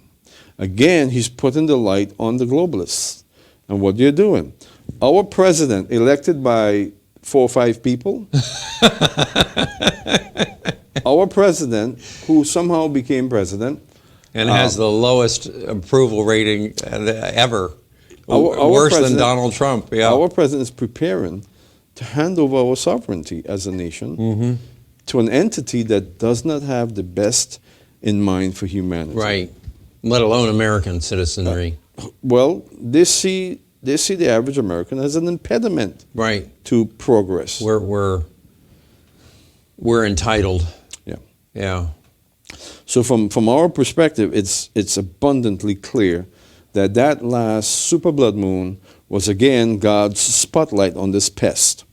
Again, he's putting the light on the globalists and what they're doing. Our president, elected by 4 or 5 people, our president, who somehow became president, and has the lowest approval rating ever, worse than Donald Trump. Yeah. Our president is preparing to hand over our sovereignty as a nation to an entity that does not have the best in mind for humanity. Right, let alone American citizenry. Well, they see they see the average American as an impediment Right. to progress. We're entitled. Yeah. Yeah. So from our perspective, it's abundantly clear that last super blood moon was again God's spotlight on this pest.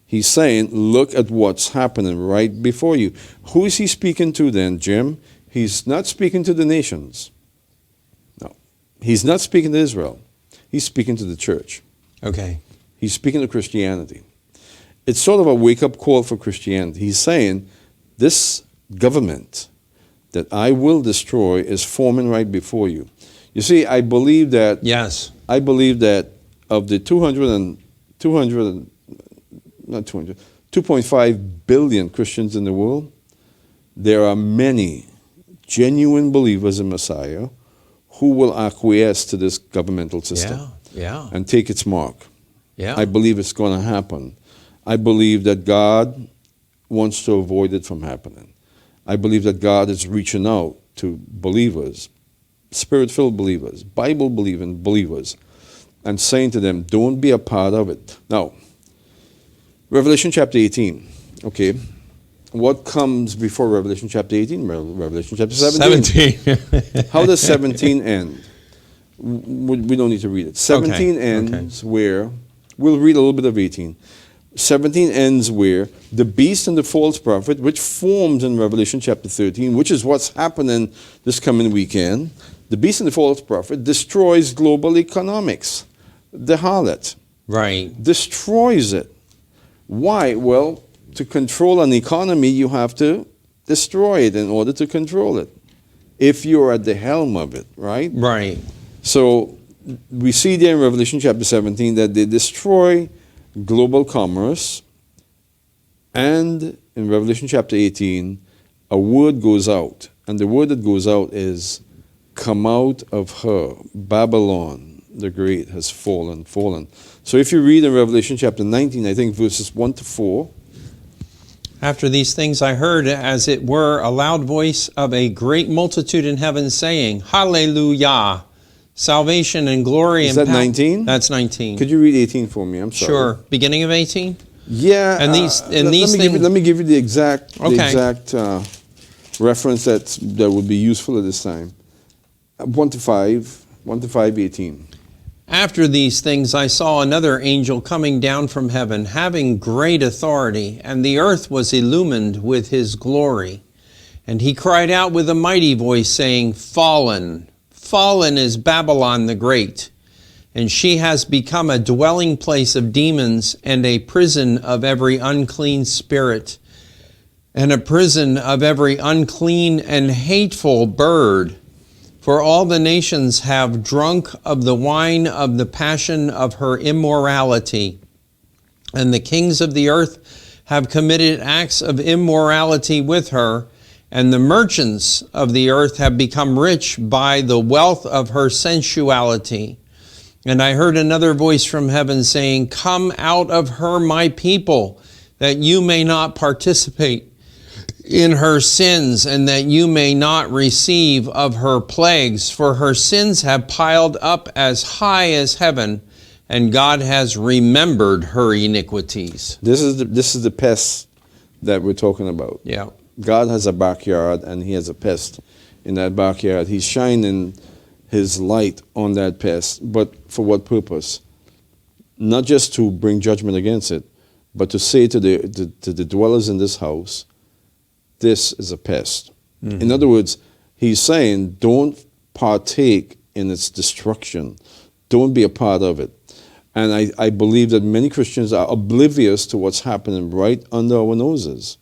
He's saying, look at what's happening right before you. Who is he speaking to then, Jim? He's not speaking to the nations. No. He's not speaking to Israel. He's speaking to the church. Okay. He's speaking to Christianity. It's sort of a wake-up call for Christianity. He's saying, this government that I will destroy is forming right before you. You see, I believe that of the 2.5 billion Christians in the world, there are many genuine believers in Messiah who will acquiesce to this governmental system and take its mark. Yeah. I believe it's going to happen. I believe that God wants to avoid it from happening. I believe that God is reaching out to believers, Spirit-filled believers, Bible-believing believers, and saying to them, don't be a part of it. Now, Revelation chapter 18, okay. What comes before Revelation chapter 18? Revelation chapter 17. How does 17 end? We don't need to read it. 17 ends where, we'll read a little bit of 18. 17 ends where the beast and the false prophet, which forms in Revelation chapter 13, which is what's happening this coming weekend, the beast and the false prophet destroys global economics. The harlot. Right. Destroys it. Why? Well, to control an economy, you have to destroy it in order to control it. If you're at the helm of it, right? Right. So we see there in Revelation chapter 17 that they destroy global commerce, and in Revelation chapter 18, a word goes out, and the word that goes out is, come out of her, Babylon the Great has fallen. So if you read in Revelation chapter 19, I think verses 1 to 4. After these things I heard, as it were, a loud voice of a great multitude in heaven saying, Hallelujah! Salvation and glory and power. Is that 19? That's 19. Could you read 18 for me? I'm sorry. Sure. Beginning of 18? Yeah. And let me give you the exact reference that would be useful at this time. 1 to 5, 18. After these things I saw another angel coming down from heaven, having great authority, and the earth was illumined with his glory. And he cried out with a mighty voice, saying, Fallen, fallen is Babylon the Great, and she has become a dwelling place of demons and a prison of every unclean spirit, and a prison of every unclean and hateful bird. For all the nations have drunk of the wine of the passion of her immorality, and the kings of the earth have committed acts of immorality with her, and the merchants of the earth have become rich by the wealth of her sensuality. And I heard another voice from heaven saying, Come out of her, my people, that you may not participate in her sins, and that you may not receive of her plagues, for her sins have piled up as high as heaven, and God has remembered her iniquities. This is the pest that we're talking about. Yeah. God has a backyard, and he has a pest in that backyard. He's shining his light on that pest, but for what purpose? Not just to bring judgment against it, but to say to the dwellers in this house, this is a pest. Mm-hmm. In other words, he's saying, don't partake in its destruction. Don't be a part of it. And I believe that many Christians are oblivious to what's happening right under our noses.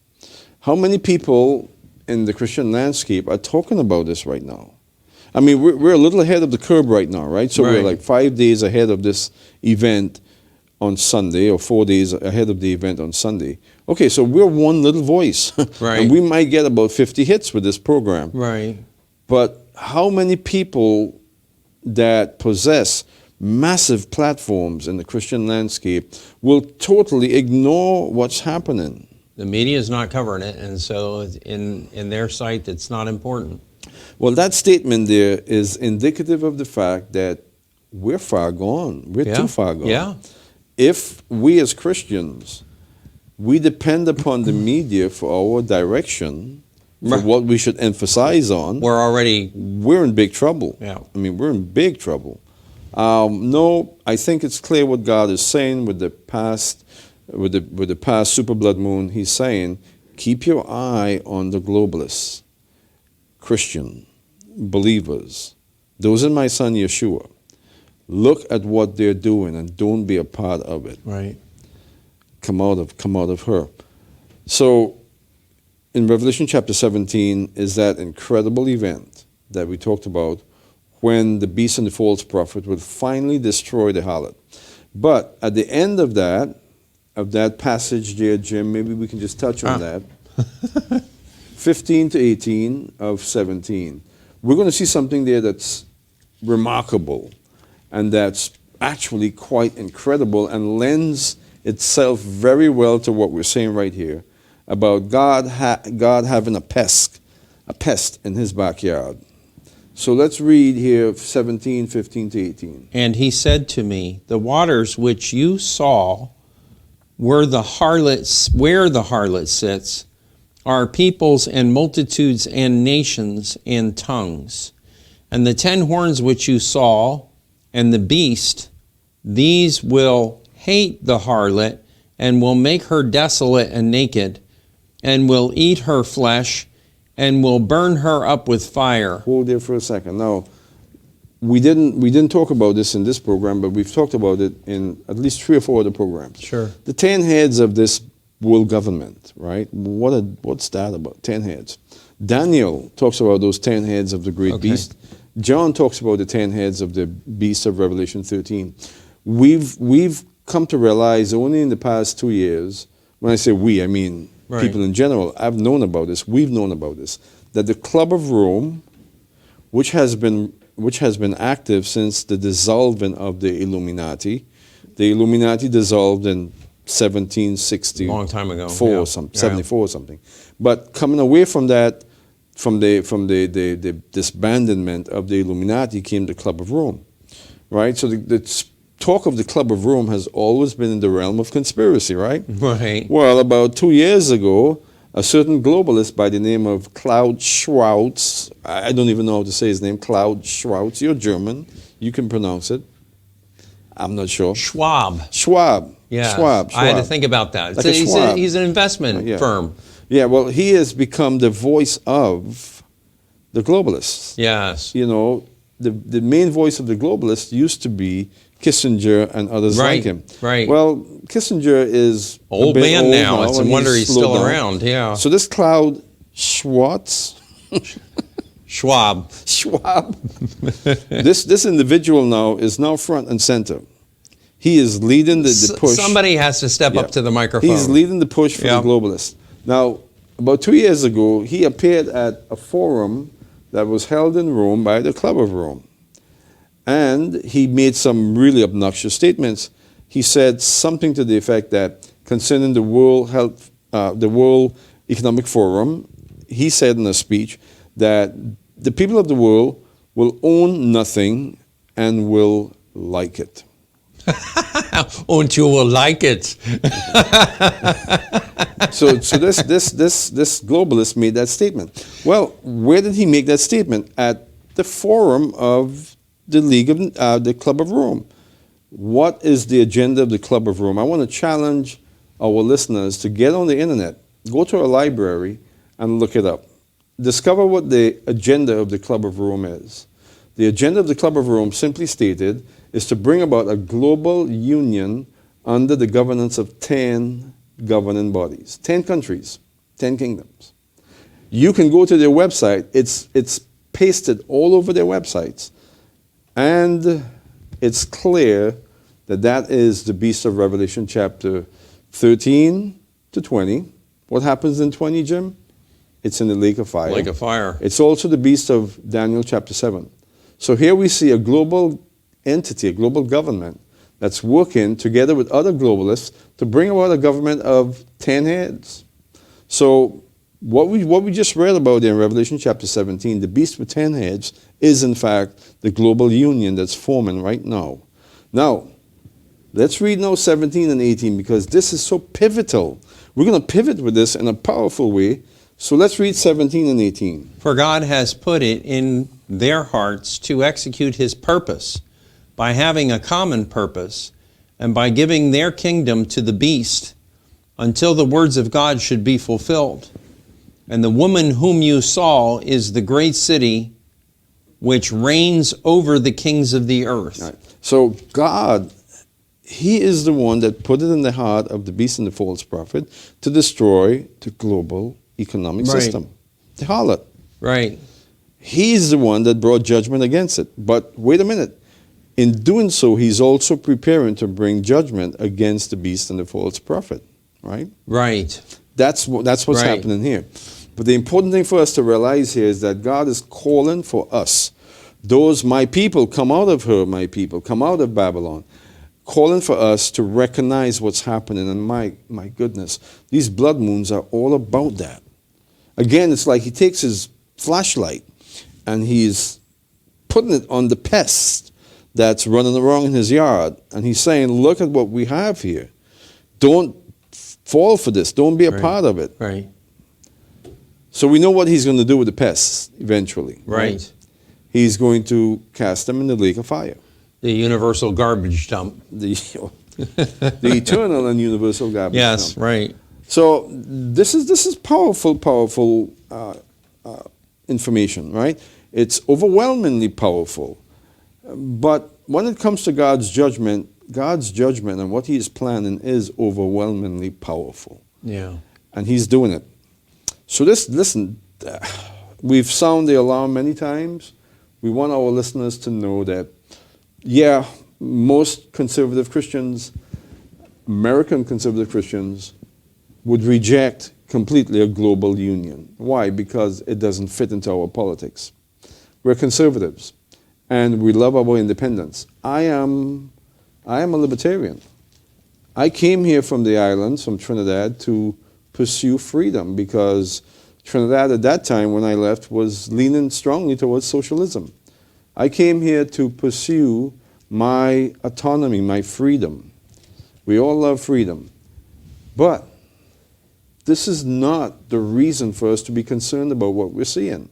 How many people in the Christian landscape are talking about this right now? I mean, we're a little ahead of the curve right now, right? So we're like 5 days ahead of this event on Sunday, or 4 days ahead of the event on Sunday. Okay, so we're one little voice. Right. And we might get about 50 hits with this program. Right. But how many people that possess massive platforms in the Christian landscape will totally ignore what's happening? The media is not covering it, and so in their sight, it's not important. Well, that statement there is indicative of the fact that we're far gone. We're too far gone. Yeah. If we as Christians, we depend upon the media for our direction, for what we should emphasize on, we're in big trouble. Yeah. I mean, we're in big trouble. No, I think it's clear what God is saying with the past super blood moon. He's saying, keep your eye on the globalists, Christian believers. Those in my son Yeshua. Look at what they're doing and don't be a part of it. Right. Come out of her. So in Revelation chapter 17 is that incredible event that we talked about when the beast and the false prophet will finally destroy the harlot. But at the end of that passage there, Jim, maybe we can just touch on that. 15 to 18 of 17. We're going to see something there that's remarkable and that's actually quite incredible and lends itself very well to what we're saying right here about God having a pest in his backyard. So let's read here 17, 15 to 18. And he said to me, the waters which you saw where the harlot sits are peoples and multitudes and nations and tongues. And the 10 horns which you saw and the beast, these will hate the harlot and will make her desolate and naked and will eat her flesh and will burn her up with fire. Hold there for a second. Now, we didn't talk about this in this program, but we've talked about it in at least 3 or 4 other programs. Sure. The 10 heads of this world government, right? What's that about? 10 heads. Daniel talks about those 10 heads of the great beast. John talks about the 10 heads of the beast of Revelation 13. We've come to realize only in the past 2 years, when I say we, I mean people in general, I've known about this, we've known about this, that the Club of Rome, which has been active since the dissolving of the Illuminati dissolved in 1760. Long time ago. 74 or something. But coming away from that, from the disbandment of the Illuminati came the Club of Rome, right? So the talk of the Club of Rome has always been in the realm of conspiracy, right? Right. Well, about 2 years ago, a certain globalist by the name of Klaus Schwarz, I don't even know how to say his name, Klaus Schwarz, you're German, you can pronounce it. I'm not sure. Schwab. Yeah. Schwab. I had to think about that. Like He's an investment firm. Yeah, well, he has become the voice of the globalists. Yes. You know, the main voice of the globalists used to be Kissinger and others like him. Right. Well, Kissinger is old man now. It's a wonder he's still down. around. Yeah. So this Klaus Schwarz, Schwab. This individual now is now front and center. He is leading the push. Somebody has to step up to the microphone. He's leading the push for the globalists. Now, about 2 years ago, he appeared at a forum that was held in Rome by the Club of Rome. And he made some really obnoxious statements. He said something to the effect that concerning the World Economic Forum, he said in a speech that the people of the world will own nothing and will like it. And you will like it. So this globalist made that statement. Well, where did he make that statement? At the forum of the Club of Rome. What is the agenda of the Club of Rome? I want to challenge our listeners to get on the internet, go to a library and look it up. Discover what the agenda of the Club of Rome is. The agenda of the Club of Rome, simply stated, is to bring about a global union under the governance of 10 governing bodies, 10 countries, 10 kingdoms. You can go to their website. It's pasted all over their websites. And it's clear that that is the beast of Revelation chapter 13 to 20. What happens in 20, Jim? It's in the lake of fire. Lake of fire. It's also the beast of Daniel chapter 7. So here we see a global entity, a global government that's working together with other globalists to bring about a government of 10 heads. So What we just read about in Revelation chapter 17, the beast with 10 heads, is in fact the global union that's forming right now. Now, let's read now 17 and 18 because this is so pivotal. We're going to pivot with this in a powerful way. So let's read 17 and 18. For God has put it in their hearts to execute his purpose by having a common purpose and by giving their kingdom to the beast until the words of God should be fulfilled. And the woman whom you saw is the great city which reigns over the kings of the earth. Right. So God, he is the one that put it in the heart of the beast and the false prophet to destroy the global economic system, the harlot. Right. He's the one that brought judgment against it. But wait a minute. In doing so, he's also preparing to bring judgment against the beast and the false prophet. Right? Right. That's what's happening here. But the important thing for us to realize here is that God is calling for us. Those, my people, come out of her, my people, come out of Babylon. Calling for us to recognize what's happening. And my goodness, these blood moons are all about that. Again, it's like he takes his flashlight and he's putting it on the pest that's running around in his yard. And he's saying, look at what we have here. Don't fall for this. Don't be a part of it. Right. So we know what he's going to do with the pests eventually. Right. He's going to cast them in the lake of fire. The universal garbage dump. The eternal and universal garbage dump. Yes, right. So this is powerful information, right? It's overwhelmingly powerful. But when it comes to God's judgment and what he is planning is overwhelmingly powerful. Yeah. And he's doing it. So listen, we've sounded the alarm many times. We want our listeners to know that, yeah, most conservative Christians, American conservative Christians, would reject completely a global union. Why? Because it doesn't fit into our politics. We're conservatives, and we love our independence. I am a libertarian. I came here from the islands, from Trinidad, to pursue freedom because Trinidad at that time when I left was leaning strongly towards socialism. I came here to pursue my autonomy, my freedom. We all love freedom. But this is not the reason for us to be concerned about what we're seeing.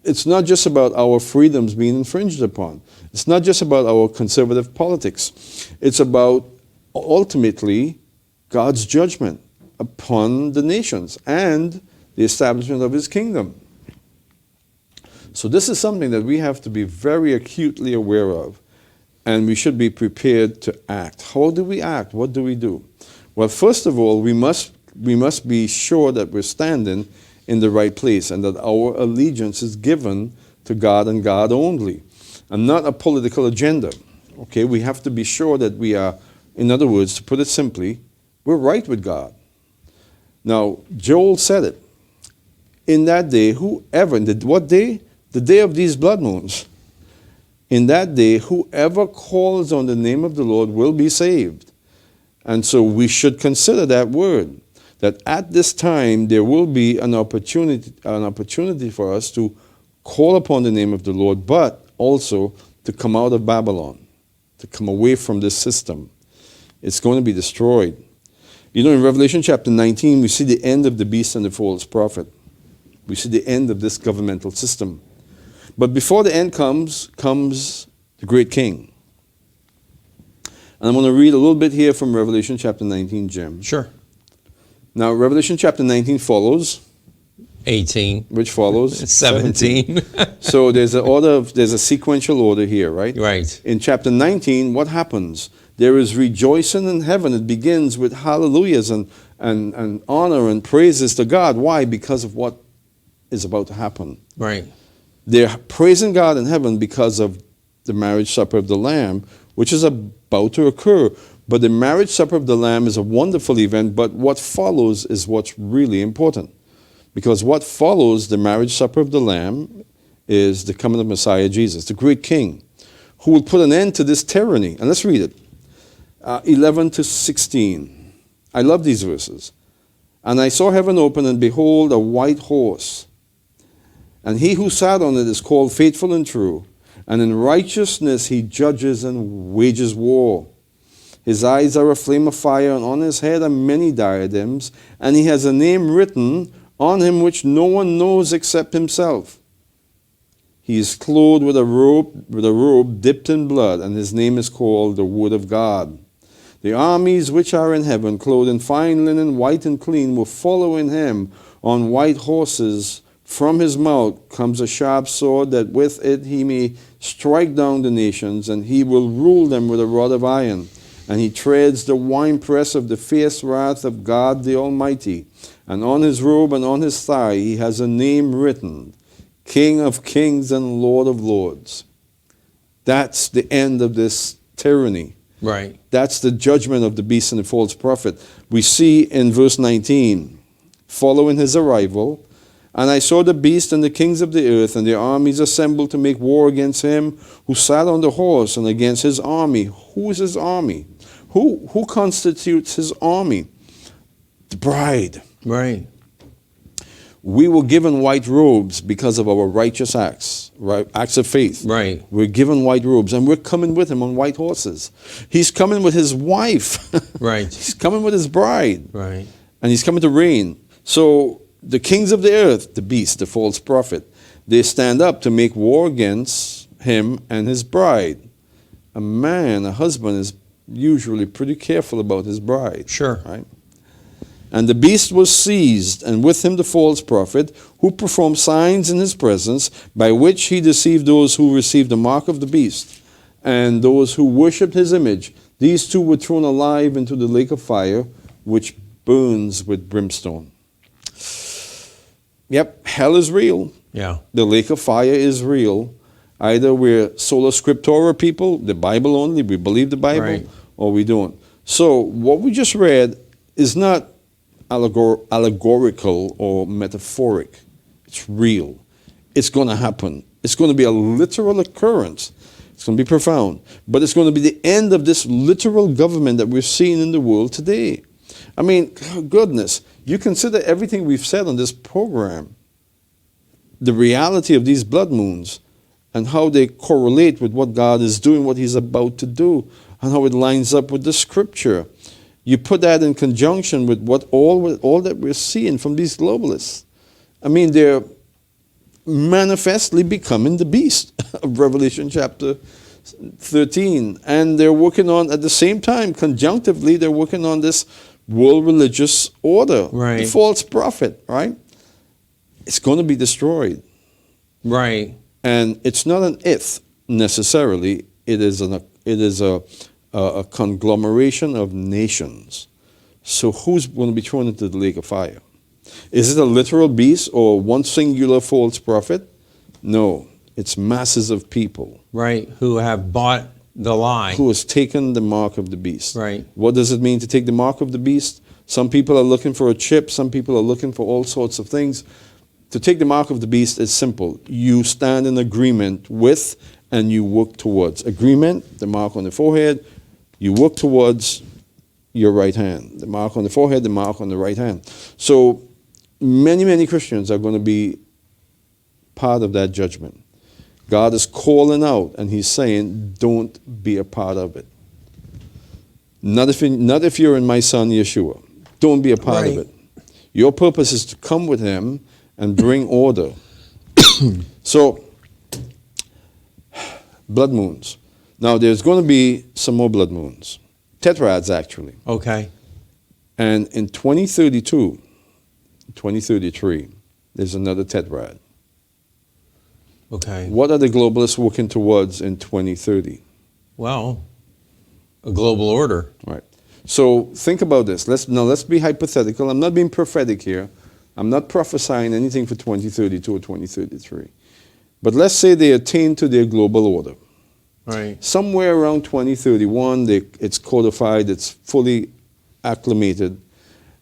It's not just about our freedoms being infringed upon. It's not just about our conservative politics. It's about ultimately God's judgment upon the nations and the establishment of his kingdom. So this is something that we have to be very acutely aware of, and we should be prepared to act. How do we act? What do we do? Well, first of all, we must be sure that we're standing in the right place and that our allegiance is given to God and God only, and not a political agenda. Okay, we have to be sure that we are, in other words, to put it simply, we're right with God. Now, Joel said it. In that day, whoever, what day? The day of these blood moons. In that day, whoever calls on the name of the Lord will be saved. And so we should consider that word, that at this time there will be an opportunity for us to call upon the name of the Lord, but also to come out of Babylon, to come away from this system. It's going to be destroyed. You know, in Revelation chapter 19, we see the end of the beast and the false prophet. We see the end of this governmental system. But before the end comes the great king. And I'm going to read a little bit here from Revelation chapter 19, Jim. Sure. Now, Revelation chapter 19 follows 18. Which follows 17. So there's a sequential order here, right? Right. In chapter 19, what happens? There is rejoicing in heaven. It begins with hallelujahs and honor and praises to God. Why? Because of what is about to happen. Right. They're praising God in heaven because of the marriage supper of the Lamb, which is about to occur. But the marriage supper of the Lamb is a wonderful event, but what follows is what's really important. Because what follows the marriage supper of the Lamb is the coming of Messiah Jesus, the great King, who will put an end to this tyranny. And let's read it. 11 to 16. I love these verses. And I saw heaven open, and behold, a white horse. And he who sat on it is called Faithful and True, and in righteousness he judges and wages war. His eyes are a flame of fire, and on his head are many diadems, and he has a name written on him which no one knows except himself. He is clothed with a robe dipped in blood, and his name is called the Word of God. The armies which are in heaven, clothed in fine linen, white and clean, will follow in him on white horses. From his mouth comes a sharp sword, that with it he may strike down the nations, and he will rule them with a rod of iron. And he treads the winepress of the fierce wrath of God the Almighty. And on his robe and on his thigh he has a name written, King of Kings and Lord of Lords. That's the end of this tyranny. Right. That's the judgment of the beast and the false prophet. We see in verse 19, following his arrival, and I saw the beast and the kings of the earth and their armies assembled to make war against him who sat on the horse and against his army. Who is his army? Who constitutes his army? The bride. Right. We were given white robes because of our righteous acts, right? Acts of faith. Right. We're given white robes, and we're coming with him on white horses. He's coming with his wife. Right. He's coming with his bride. Right. And he's coming to reign. So the kings of the earth, the beast, the false prophet, they stand up to make war against him and his bride. A husband, is usually pretty careful about his bride. Sure. Right? And the beast was seized, and with him the false prophet, who performed signs in his presence, by which he deceived those who received the mark of the beast, and those who worshipped his image. These two were thrown alive into the lake of fire, which burns with brimstone. Yep, hell is real. Yeah. The lake of fire is real. Either we're sola scriptura people, the Bible only, we believe the Bible, right, or we don't. So what we just read is not allegorical or metaphoric. It's real. It's going to happen. It's going to be a literal occurrence. It's going to be profound. But it's going to be the end of this literal government that we're seeing in the world today. I mean, goodness, you consider everything we've said on this program, the reality of these blood moons, and how they correlate with what God is doing, what he's about to do, and how it lines up with the scripture. You put that in conjunction with all that we're seeing from these globalists. I mean, they're manifestly becoming the beast of Revelation chapter 13. And they're working on, at the same time, conjunctively, they're working on this world religious order. Right. The false prophet, right? It's going to be destroyed. Right. And it's not an if necessarily. It is a conglomeration of nations. So who's going to be thrown into the lake of fire? Is it a literal beast or one singular false prophet? No, it's masses of people. Right, who have bought the lie. Who has taken the mark of the beast. Right. What does it mean to take the mark of the beast? Some people are looking for a chip. Some people are looking for all sorts of things. To take the mark of the beast is simple. You stand in agreement with and you work towards. Agreement, the mark on the forehead, you work towards your right hand. The mark on the forehead, the mark on the right hand. So many Christians are going to be part of that judgment. God is calling out and he's saying, don't be a part of it. Not if you're in my son Yeshua. Don't be a part of it. Your purpose is to come with him and bring order. So, blood moons. Now, there's going to be some more blood moons. Tetrads, actually. Okay. And in 2032, 2033, there's another tetrad. Okay. What are the globalists working towards in 2030? Well, a global order. Right. So think about this. Let's be hypothetical. I'm not being prophetic here. I'm not prophesying anything for 2032 or 2033. But let's say they attain to their global order. Right. Somewhere around 2031, it's codified, it's fully acclimated,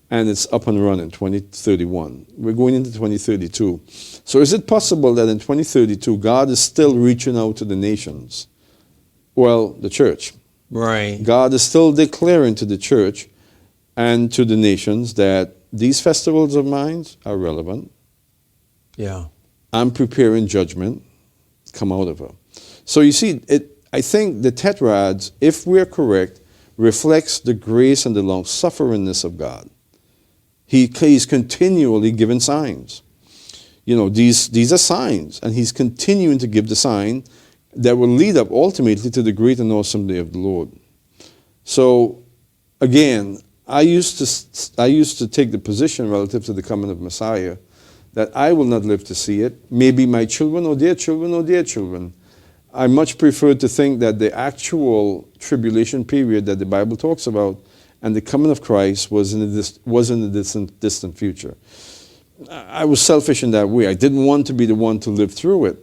and it's up and running, 2031. We're going into 2032. So is it possible that in 2032, God is still reaching out to the nations? Well, the church. Right. God is still declaring to the church and to the nations that these festivals of mine are relevant. Yeah. I'm preparing judgment, come out of her. So you see, I think the tetrads, if we're correct, reflects the grace and the long-sufferingness of God. He's continually giving signs. You know, these are signs, and he's continuing to give the sign that will lead up ultimately to the great and awesome day of the Lord. So, again, I used to take the position relative to the coming of Messiah that I will not live to see it. Maybe my children or their children or their children. I much prefer to think that the actual tribulation period that the Bible talks about and the coming of Christ was in the distant future. I was selfish in that way. I didn't want to be the one to live through it.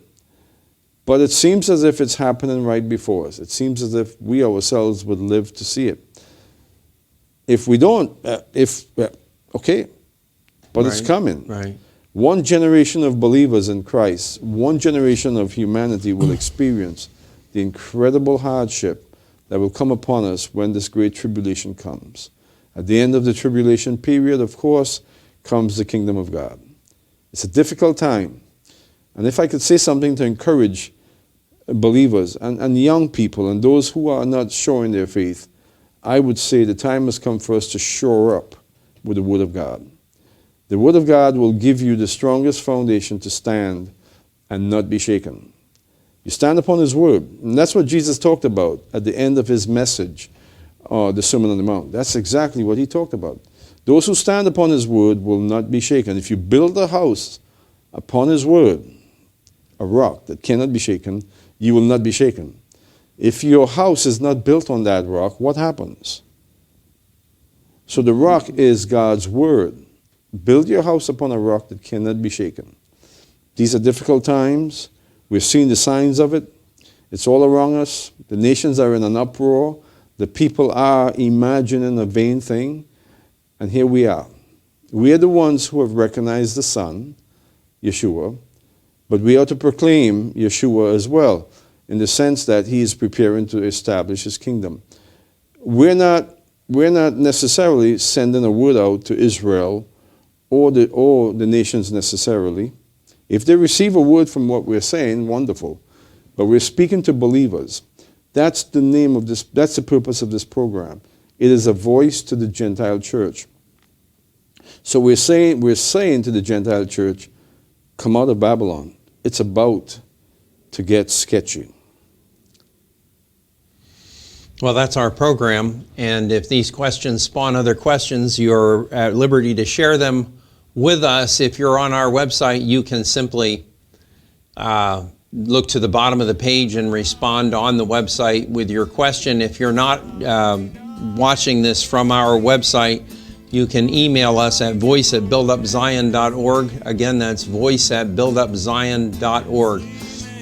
But it seems as if it's happening right before us. It seems as if we ourselves would live to see it. If we don't, okay, but it's coming. Right. One generation of believers in Christ, one generation of humanity will experience the incredible hardship that will come upon us when this great tribulation comes. At the end of the tribulation period, of course, comes the kingdom of God. It's a difficult time. And if I could say something to encourage believers and young people and those who are not showing their faith, I would say the time has come for us to shore up with the Word of God. The Word of God will give you the strongest foundation to stand and not be shaken. You stand upon His Word. And that's what Jesus talked about at the end of His message, the Sermon on the Mount. That's exactly what He talked about. Those who stand upon His Word will not be shaken. If you build a house upon His Word, a rock that cannot be shaken, you will not be shaken. If your house is not built on that rock, what happens? So the rock is God's Word. Build your house upon a rock that cannot be shaken. These are difficult times. We're seeing the signs of it. It's all around us. The nations are in an uproar. The people are imagining a vain thing. And here we are. We are the ones who have recognized the Son, Yeshua, but we are to proclaim Yeshua as well, in the sense that He is preparing to establish His kingdom. We're not necessarily sending a word out to Israel or the nations necessarily. If they receive a word from what we're saying, wonderful. But we're speaking to believers. That's the name of this, that's the purpose of this program. It is a voice to the Gentile church. So we're saying to the Gentile church, come out of Babylon. It's about to get sketchy. Well, that's our program, and if these questions spawn other questions, you're at liberty to share them with us. If you're on our website, you can simply look to the bottom of the page and respond on the website with your question. If you're not watching this from our website, you can email us at voice@buildupzion.org. Again, that's voice@buildupzion.org.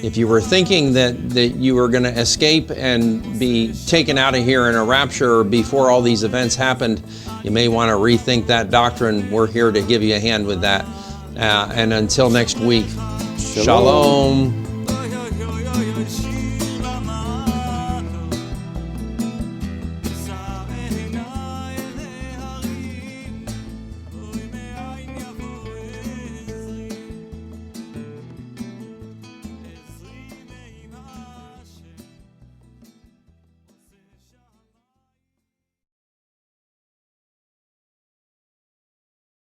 If you were thinking that you were going to escape and be taken out of here in a rapture before all these events happened, you may want to rethink that doctrine. We're here to give you a hand with that. And until next week, Shalom.